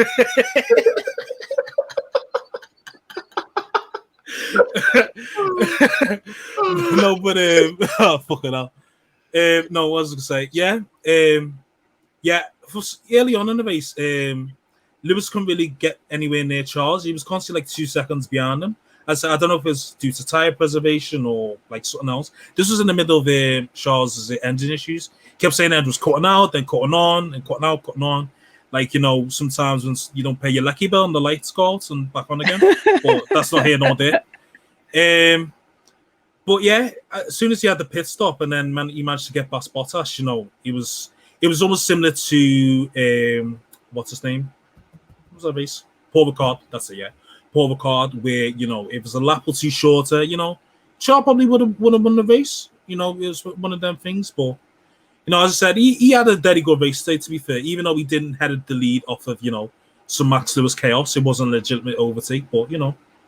B: No, but fucking hell. No, what was I gonna say? Yeah, early on in the race, Lewis couldn't really get anywhere near Charles. He was constantly like 2 seconds behind him, I don't know if it's due to tire preservation or like something else. This was in the middle of Charles's engine issues. Kept saying that it was cutting out, then cutting on, and cutting out, cutting on. Like, sometimes when you don't pay your lucky bill and the lights go out and back on again. But that's not here nor there. But yeah, as soon as he had the pit stop and then he managed to get past Bottas, it was almost similar to what's his name? What was that race? Paul Ricard. That's it, yeah. Paul Ricard, where it was a lap or two shorter, Charles probably would have won the race. It was one of them things, but as I said, he had a very good race today, to be fair, even though he didn't head the lead off of, some Max Lewis chaos. It wasn't a legitimate overtake, but,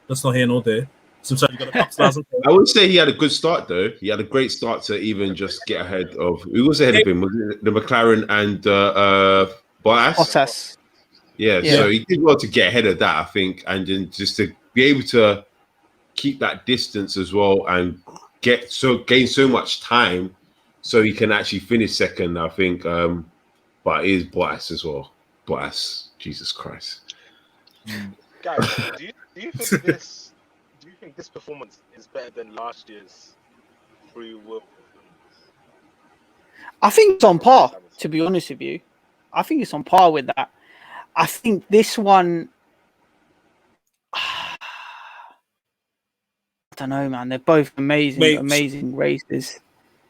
B: that's not here nor there. Sometimes you got to capitalize on
C: I would say he had a good start, though. He had a great start to even just get ahead of... Who was ahead of him? Was it the McLaren and Bottas?
A: Bottas.
C: Yeah, so he did well to get ahead of that, I think, and then just to be able to keep that distance as well and gain so much time so he can actually finish second, I think. But it is Bottas as well. Bottas, Jesus Christ.
D: Guys, do you think this performance is better than last year's free will?
A: I think it's on par, to be honest with you. I think it's on par with that. I think this one, I don't know, man. They're both amazing races.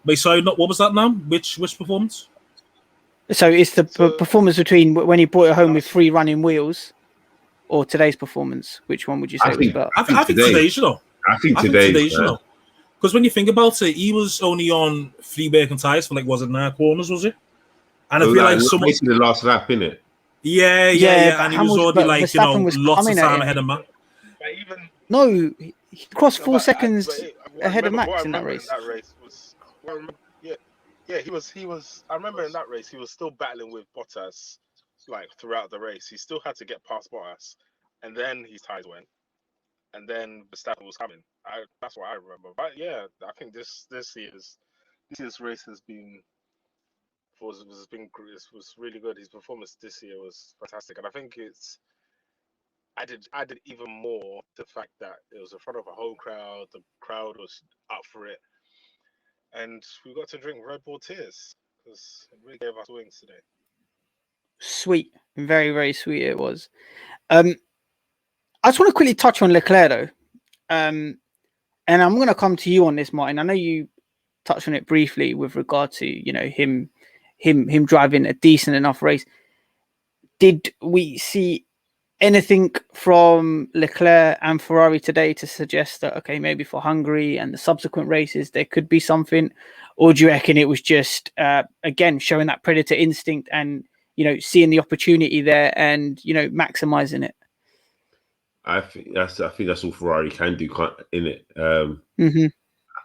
B: Wait, sorry, what was that now? Which performance?
A: So it's the performance between when he brought it home with 3 running wheels, or today's performance. Which one would you say was better?
B: I think today's,
C: I think today's,
B: because when you think about it, he was only on 3 working tires for 9 corners, was it? And I feel like someone
C: the last lap, innit?
B: Yeah, and he was already lots of time ahead of Max.
A: No, he crossed 4 seconds ahead of Max in that race.
D: He was. I remember in that race he was still battling with Bottas, throughout the race. He still had to get past Bottas, and then his tires went, and then Verstappen was coming. That's what I remember. But yeah, I think this year's race has been. Was really good. His performance this year was fantastic, and I think I did even more the fact that it was in front of a home crowd. The crowd was up for it, and we got to drink Red Bull tears because it really gave us wings today.
A: Sweet, very very sweet it was. I just want to quickly touch on Leclerc though, and I'm going to come to you on this, Martin. I know you touched on it briefly with regard to him driving a decent enough race. Did we see anything from Leclerc and Ferrari today to suggest that, okay, maybe for Hungary and the subsequent races, there could be something? Or do you reckon it was just, again, showing that predator instinct and, seeing the opportunity there and, maximizing it?
C: I think that's all Ferrari can do, in it.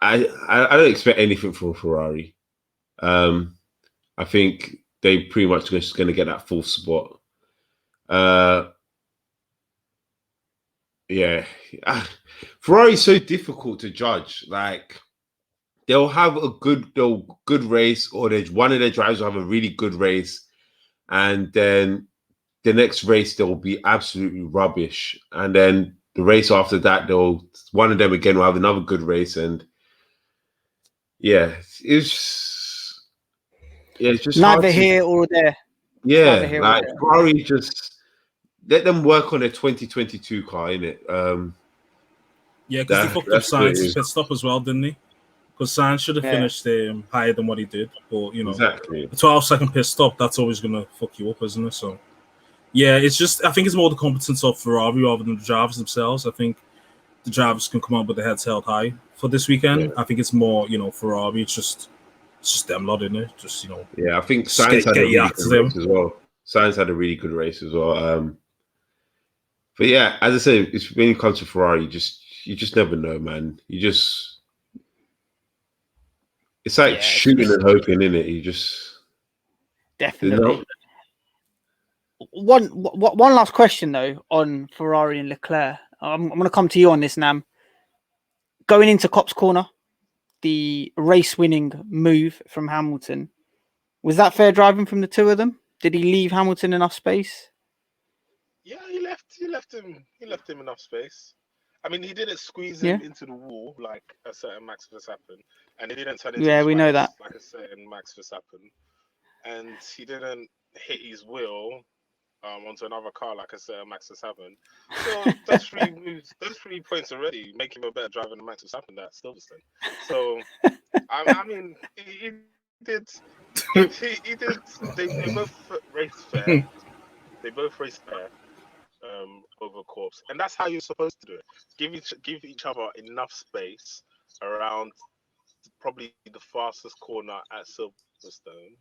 C: I don't expect anything from Ferrari. I think they pretty much just going to get that 4th spot. Ferrari's so difficult to judge. They'll have a good race, or one of their drivers will have a really good race, and then the next race they'll be absolutely rubbish, and then the race after that one of them again will have another good race, and it's just
A: neither here or there.
C: Yeah, Ferrari just let them work on their 2022 car, innit?
B: Yeah, because he fucked up Sainz's pit stop as well, didn't he? Because Sainz should have finished higher than what he did, but
C: exactly.
B: a 12-second pit stop, that's always gonna fuck you up, isn't it? So yeah, it's just, I think it's more the competence of Ferrari rather than the drivers themselves. I think the drivers can come out with their heads held high for this weekend. Yeah. I think it's more, Ferrari. It's just them lot, isn't it? Just
C: Yeah, I think Sainz had a really good race as well. Sainz had a really good race as well. But yeah, as I say, when it comes to Ferrari, you just never know, man. It's like shooting and hoping, isn't it? You just
A: definitely. One last question though on Ferrari and Leclerc. I'm going to come to you on this, Nam. Going into Copse corner, the race-winning move from Hamilton, was that fair driving from the two of them? Did he leave Hamilton enough space?
D: Yeah, he left him enough space. I mean, he didn't squeeze him into the wall like a certain Max Verstappen, and he didn't turn into
A: Yeah, we know that.
D: like a certain Max Verstappen, and he didn't hit his wheel onto another car like a certain Max Verstappen. So those 3 points already make him a better driver than Max Verstappen at Silverstone. So I mean, he did. He did. They both raced fair. They both raced fair. Over Copse, and that's how you're supposed to do it. Give each other enough space around probably the fastest corner at Silverstone,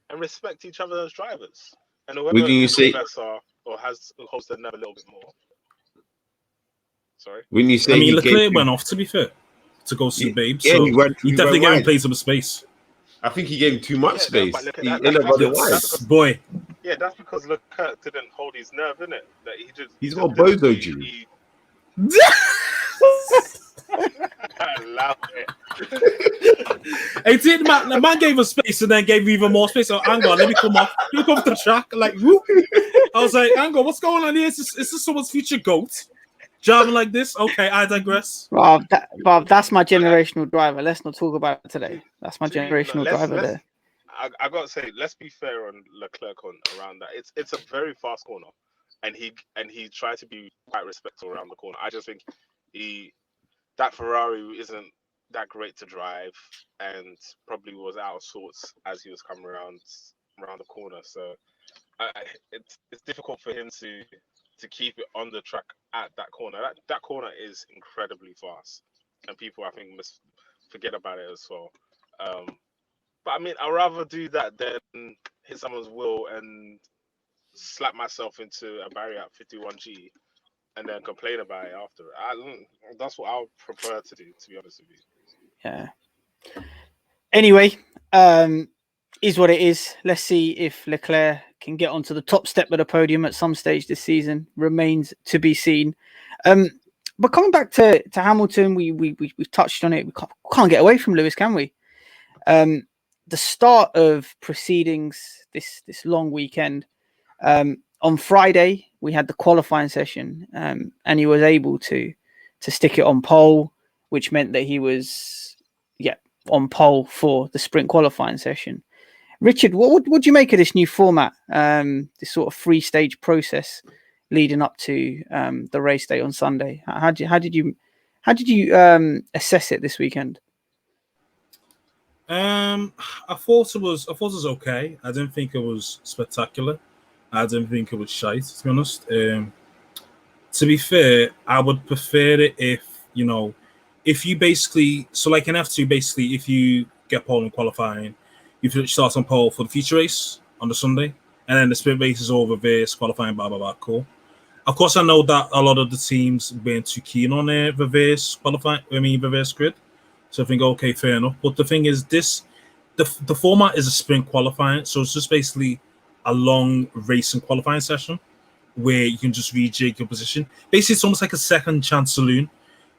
D: and respect each other as drivers. And whoever is better or holds their nerve a little bit more. Sorry.
C: When you say,
B: I mean, Leclerc went off, to be fair, to go see Babe.
C: Yeah,
B: so
C: he
B: definitely gave him plenty some space.
C: I think he gave him too much space.
B: Boy.
D: Yeah, that's because Leclerc didn't hold his nerve, innit? That he just.
C: He's got bozo G.
D: I love it.
B: Hey, the man gave us space and then gave me even more space. So, hang on, let me come off. Let me come off the track. Like, whoop. I was like, hang on, what's going on here? Is this someone's future GOAT? Driving like this? Okay, I digress.
A: Bob, that's my generational driver. Let's not talk about it today. That's my generational driver there.
D: I gotta say, let's be fair on Leclerc around that. It's a very fast corner, and he tried to be quite respectful around the corner. I just think that Ferrari isn't that great to drive, and probably was out of sorts as he was coming around the corner. So it's difficult for him to keep it on the track at that corner. That corner is incredibly fast, and people I think must forget about it as well. But I mean, I'd rather do that than hit someone's wheel and slap myself into a barrier at 51G and then complain about it after. That's what I would prefer to do, to be honest with you.
A: Yeah. Anyway, is what it is. Let's see if Leclerc can get onto the top step of the podium at some stage this season. Remains to be seen. But coming back to Hamilton, we've touched on it. We can't get away from Lewis, can we? The start of proceedings this long weekend. On Friday, we had the qualifying session, and he was able to stick it on pole, which meant that he was on pole for the sprint qualifying session. Richard, what would you make of this new format, this sort of 3-stage process leading up to the race day on Sunday? How did you assess it this weekend?
B: I thought it was okay. I didn't think it was spectacular. I didn't think it was shite, to be honest. To be fair, I would prefer it if you basically, so like in F2, basically, if you get pole in qualifying, you start on pole for the feature race on the Sunday, and then the sprint race is over, reverse qualifying, blah, blah, blah, cool. Of course, I know that a lot of the teams weren't too keen on reverse grid. So I think, okay, fair enough. But the thing is, the format is a sprint qualifying, so it's just basically a long racing qualifying session where you can just rejig your position. Basically, it's almost like a second chance saloon.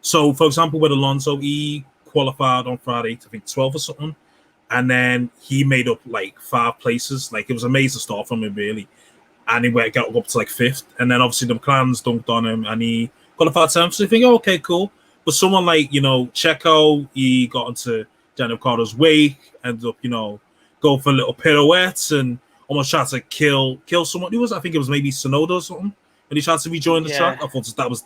B: So, for example, with Alonso, he qualified on Friday, I think 12 or something, and then he made up like 5 places. Like, it was amazing start from him, really. And he got up to like 5th, and then obviously the McLarens dunked on him, and he qualified 10th. So you think, okay, cool. But someone like, Checo, he got into Daniel Ricciardo's wake, ended up, going for a little pirouettes and almost tried to kill someone. I think it was maybe Tsunoda or something. And he tried to rejoin the track. I thought that was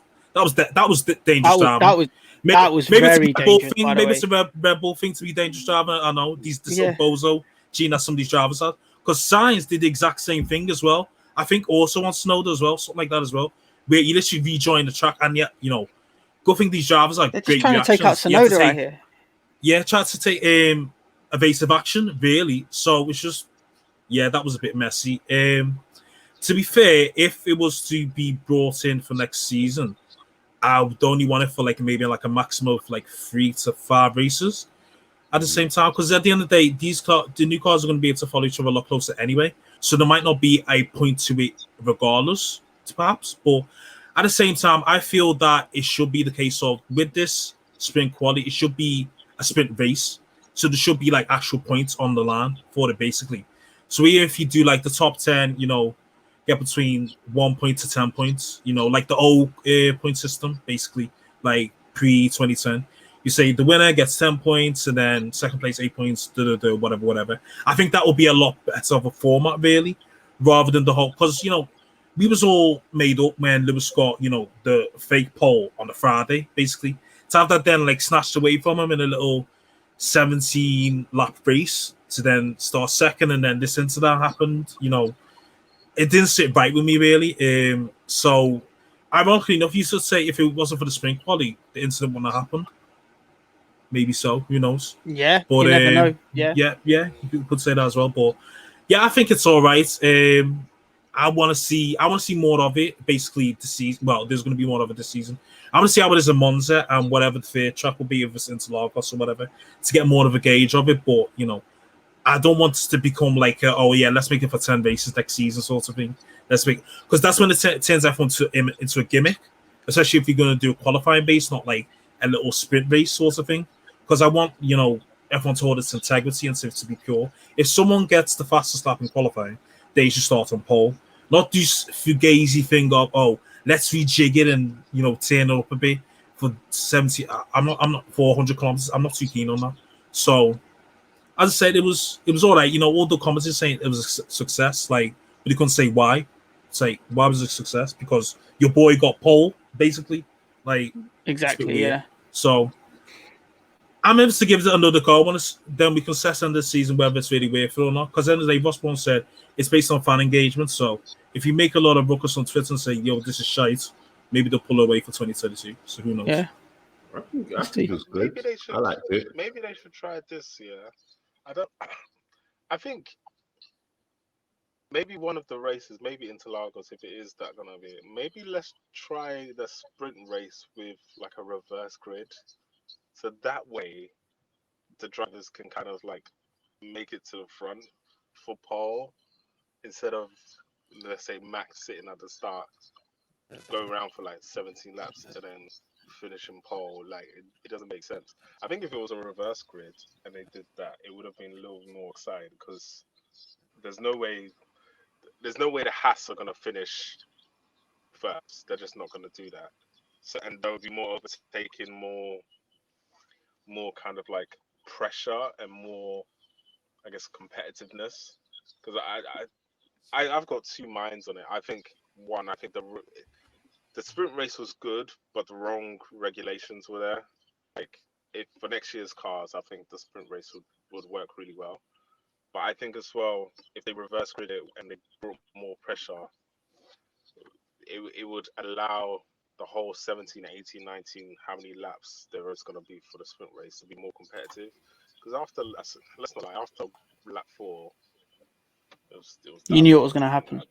B: dangerous driving.
A: That was very dangerous.
B: Maybe it's a Red Bull thing to be dangerous driving. I know this little bozo gene that some of these drivers had. Because Sainz did the exact same thing as well. I think also on Tsunoda as well, something like that as well, where you literally rejoin the track and go think these drivers are great
A: trying
B: reactions.
A: To take out Tsunoda right here.
B: Yeah, trying to take evasive action, really. So it's just, that was a bit messy. To be fair, if it was to be brought in for next season, I would only want it for maybe a maximum of 3 to 5 races at the same time. Because at the end of the day, the new cars are going to be able to follow each other a lot closer anyway. So there might not be a point to it regardless, perhaps. But at the same time, I feel that it should be the case of, with this sprint quality, it should be a sprint race. So there should be actual points on the line for it, basically. So even if you do the top 10, get between 1 point to 10 points, like the old point system, basically, like pre-2010. You say the winner gets 10 points and then second place 8 points, whatever. I think that would be a lot better of a format, really, rather than the whole, because, we was all made up when Lewis got, the fake pole on the Friday, basically. To have that then like snatched away from him in a little 17 lap race to then start second, and then this incident happened, it didn't sit right with me, really. So ironically enough, you should say if it wasn't for the sprint quali, the incident wouldn't have happened. Maybe so, who knows?
A: Yeah,
B: but
A: you never know. Yeah,
B: you could say that as well. But yeah, I think it's all right. I want to see more of it. Basically, this season. Well, there's going to be more of it this season. I want to see how it is in Monza and whatever the fair track will be, if it's Interlagos or whatever, to get more of a gauge of it. But I don't want it to become like, let's make it for 10 races next season sort of thing. Because that's when it turns F1 into a gimmick, especially if you're going to do a qualifying base, not like a little sprint race sort of thing. Because I want, F1 to hold its integrity and to be pure. If someone gets the fastest lap in qualifying, they should start on pole. Not this fugazi thing of, let's rejig it and, turn it up a bit for 70. I'm not 400 kilometers. I'm not too keen on that. So, as I said, it was all right. All the commentators saying it was a success, like, but you couldn't say why. It's like, why was it a success? Because your boy got pole, basically. Like,
A: exactly, yeah.
B: So, I'm able to give it another go. Then we can assess in this season whether it's really worth it or not. Because then, as Ross Brown said, it's based on fan engagement. So, if you make a lot of ruckus on Twitter and say, yo, this is shite, maybe they'll pull away for 2032. So, who knows?
A: Yeah.
C: I think it was good. I liked it.
D: Maybe they should try it this year. I think maybe one of the races, maybe Interlagos, if it is that gonna be it, maybe let's try the sprint race with like a reverse grid. So that way the drivers can kind of like make it to the front for pole instead of, let's say, Max sitting at the start, going around for like 17 laps and then finishing pole. Like it doesn't make sense. I think if it was a reverse grid and they did that, it would have been a little more exciting, because there's no way the Haas are gonna finish first. They're just not gonna do that. So, and there will be more overtaking, more kind of like pressure and more, I guess, competitiveness. Because I've got two minds on it. I think the sprint race was good, but the wrong regulations were there. Like, if for next year's cars, I think the sprint race would work really well. But I think as well, if they reverse grid it and they brought more pressure, it would allow the whole 17, 18, 19, how many laps there is going to be for the sprint race to be more competitive. Because let's not lie, after lap 4, it was
A: you knew what was going to happen.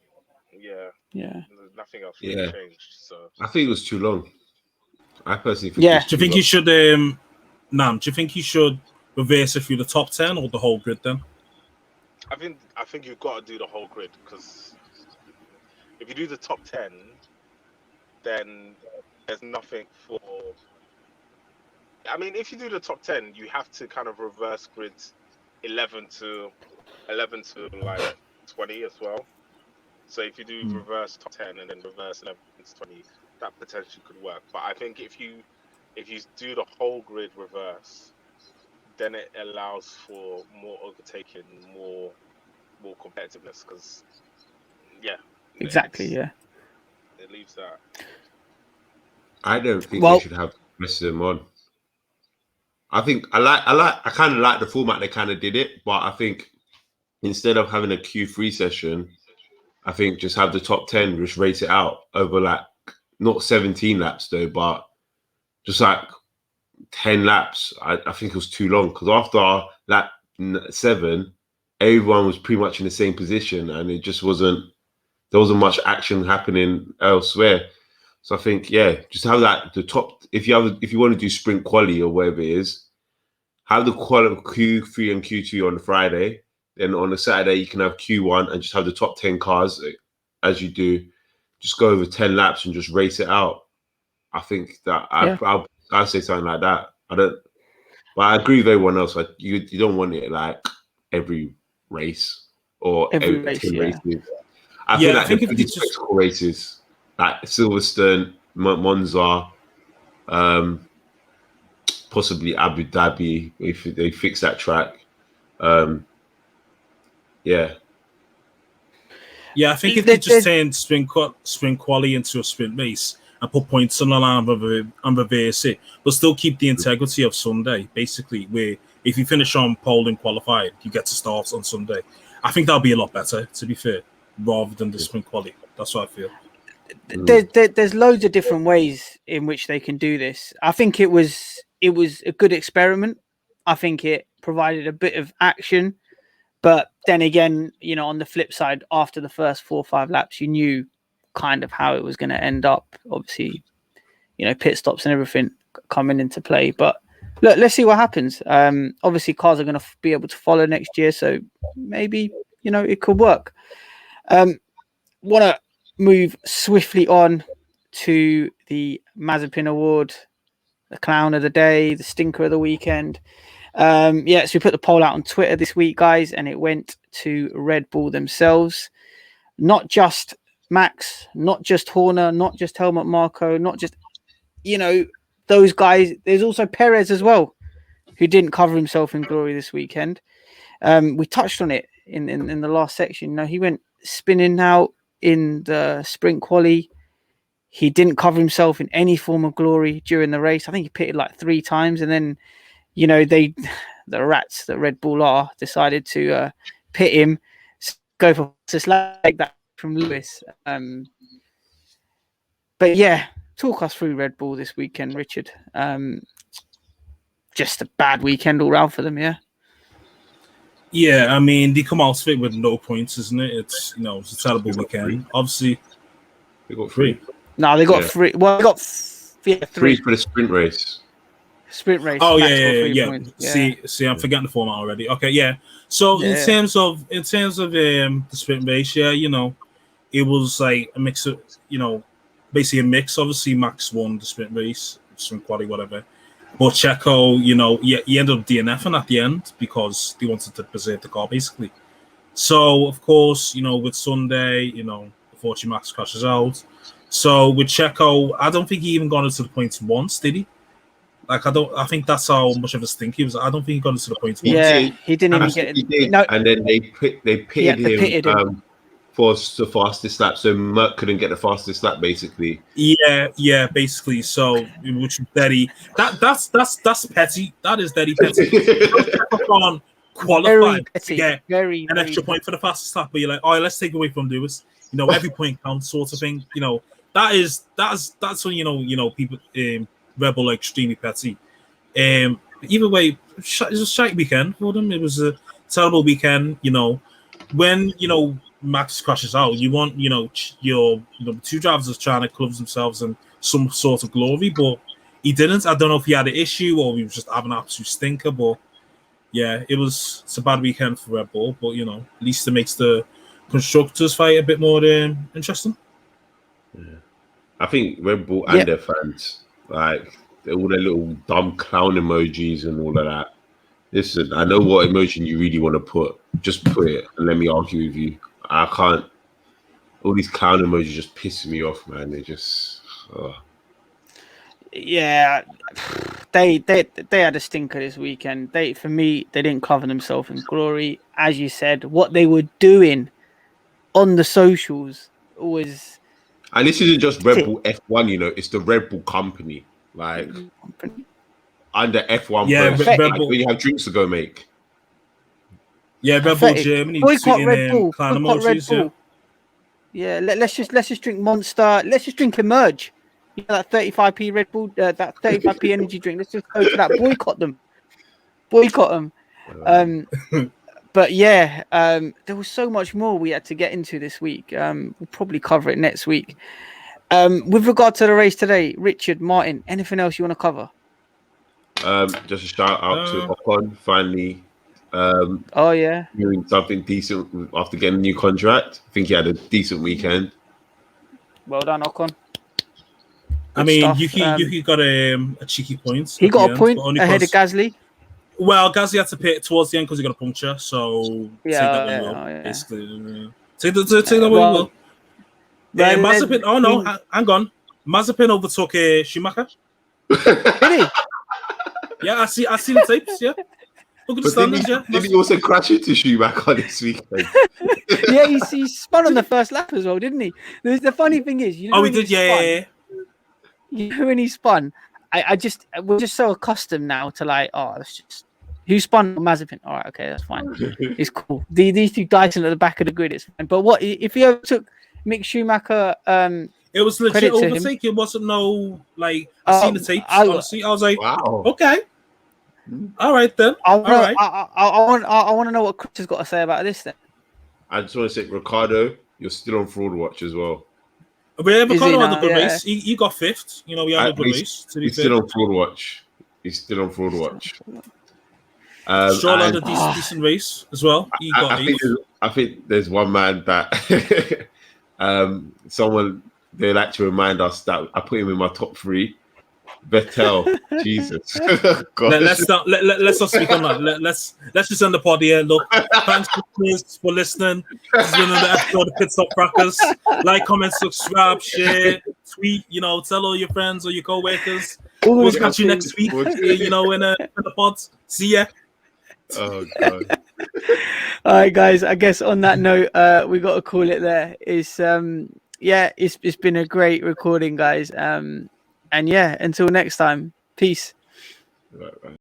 D: Yeah. Nothing else really changed. So
C: I think it was too long. I personally think.
B: Do you think you should, Nam? Do you think you should reverse it through the top 10 or the whole grid then?
D: I think you've got to do the whole grid, because if you do the top 10, then there's nothing for. I mean, if you do the top 10, you have to kind of reverse grid 11 to like 20 as well. So if you do reverse top 10 and then reverse 11 to 20, that potentially could work. But I think if you do the whole grid reverse, then it allows for more overtaking, more competitiveness. Because
A: exactly,
D: it leaves that.
C: I don't think they should have the rest of them on. I think I kind of like the format they kind of did it, but I think instead of having a Q3 session, I think just have the top 10, just rate it out over like not 17 laps though, but just like 10 laps. I think it was too long, because after lap 7, everyone was pretty much in the same position, and it just wasn't. There wasn't much action happening elsewhere. So I think, just have that the top. If you want to do sprint quali or whatever it is, have the quali Q3 and Q2 on the Friday. Then on the Saturday you can have Q1 and just have the top 10 cars as you do. Just go over 10 laps and just race it out. I think that I'll say something like that. But I agree with everyone else. Like you don't want it like every race or every 10 races. I think the spectacle races like Silverstone, Monza, Possibly Abu Dhabi if they fix that track. Yeah.
B: Yeah, I think if they just turn sprint quali into a sprint race and put points on the line and reverse it, but still keep the integrity of Sunday, basically, where if you finish on pole and qualified, you get to start on Sunday. I think that'll be a lot better, to be fair, rather than the sprint quali. That's what I feel.
A: There's loads of different ways in which they can do this. I think it was a good experiment. I think it provided a bit of action. But then again, you know, on the flip side, after the first 4 or 5 laps, you knew kind of how it was going to end up. Obviously, you know, pit stops and everything coming into play. But look, let's see what happens. Obviously, cars are going to be able to follow next year. So maybe, you know, it could work. Want to move swiftly on to the Mazepin Award, the clown of the day, the stinker of the weekend. So we put the poll out on Twitter this week, guys, and it went to Red Bull themselves. Not just Max, not just Horner, not just Helmut Marko, not just, you know, those guys. There's also Perez as well, who didn't cover himself in glory this weekend. We touched on it in the last section. You know, he went spinning out in the sprint quali. He didn't cover himself in any form of glory during the race. I think he pitted like 3 times, and then, you know, the rats that Red Bull are decided to pit him, go for just like that from Lewis. But yeah, talk us through Red Bull this weekend, Richard. Just a bad weekend all round for them, yeah.
B: Yeah, I mean, they come out of it with no points, isn't it? It's, you know, it's a terrible weekend. Obviously,
C: they got 3.
A: No, they got 3. Well, they got
C: 3 for the sprint race.
A: Sprint race.
B: Oh yeah. See, I'm forgetting the format already. Okay, yeah. So in terms of the sprint race, yeah, you know, it was like a mix of, you know, basically a mix. Obviously, Max won the sprint race, sprint quali, whatever. But Checo, you know, he ended up DNFing at the end because they wanted to preserve the car, basically. So of course, you know, with Sunday, you know, unfortunately Max crashes out. So with Checo, I don't think he even got into the points once, did he? Like, I think that's how much of a stink he was. I don't think he got into the points once.
A: Yeah, he didn't even get it. No.
C: And then they pitted him for the fastest lap, so Merck couldn't get the fastest lap, basically.
B: Yeah, basically. So, which is very that's petty. That is very petty. On qualified to get an extra point for the fastest lap, but you're like, oh, let's take away from Lewis. You know, every point counts, sort of thing. You know, that's when you know people. Red Bull extremely petty. Either way, it was a shite weekend for them. It was a terrible weekend. You know, when Max crashes out, you want your 2 drivers are trying to club themselves in some sort of glory, but he didn't. I don't know if he had an issue or he was just having an absolute stinker. But yeah, it's a bad weekend for Red Bull. But you know, at least it makes the constructors fight a bit more interesting.
C: Yeah. I think Red Bull and their fans. Like all their little dumb clown emojis and all of that. Listen, I know what emotion you really want to put. Just put it and let me argue with you. I can't. All these clown emojis just piss me off, man. They just.
A: Yeah, they had a stinker this weekend. For me, they didn't cover themselves in glory. As you said, what they were doing on the socials was.
C: And this isn't just Red Bull F1, you know, it's the Red Bull company. Like, under F1,
B: Red
C: Bull. When you have drinks to go make.
B: Yeah, Red Bull Germany.
A: Boycott Red Bull. Boycott Red Bull. Yeah, let's just drink Monster. Let's just drink Emerge. You know, that 35p Red Bull, that 35p energy drink. Let's just go to that. Boycott them. But yeah, there was so much more we had to get into this week. We'll probably cover it next week. With regard to the race today, Richard, Martin, anything else you want to cover?
C: Just a shout out to Ocon, finally. Doing something decent after getting a new contract. I think he had a decent weekend.
A: Well done, Ocon.
B: I mean, Yuki got a cheeky point.
A: He got a point ahead of Gasly.
B: Well, Gasly had to pit towards the end because he got a puncture, so take that way well. Basically, take that way well. Mazepin. Oh no, hang on. Mazepin overtook Schumacher.
A: Really?
B: Yeah, I see the tapes. Yeah, look at the standards.
C: Did he also crash into Schumacher this weekend?
A: Yeah, he spun on the first lap as well, didn't he? The funny thing is,
B: Oh, he did. Yeah.
A: You know, when he spun, we're just so accustomed now to like, oh, that's just who spun Mazepin. All right, okay, that's fine. It's cool. These two Dyson at the back of the grid, it's fine. But what if he overtook Mick Schumacher?
B: It was legit overtake. It wasn't no like I seen the tapes. Honestly, I was like, wow, okay, all right then.
A: I want to know what Chris has got to say about this then.
C: I just want to say, Ricardo, you're still on fraud watch as well.
B: But Ricardo had a good race. He got fifth. You know, he had a good race.
C: He's still on fraud watch. He's still on fraud watch.
B: Stroll had a decent race as well. He got
C: I think there's one man that someone they like to remind us that I put him in my top 3. Vettel, Jesus.
B: Let's not speak on that. Let's just end the pod here. Look, thanks for listening. This has been another episode of Pitstop Fracas. Like, comment, subscribe, share, tweet. You know, tell all your friends or your co-workers. We'll catch you next week. You know, in the pods. See ya.
C: Oh God.
A: All right, guys. I guess on that note, we got to call it there. It's been a great recording, guys. And yeah, until next time, peace.
C: Right.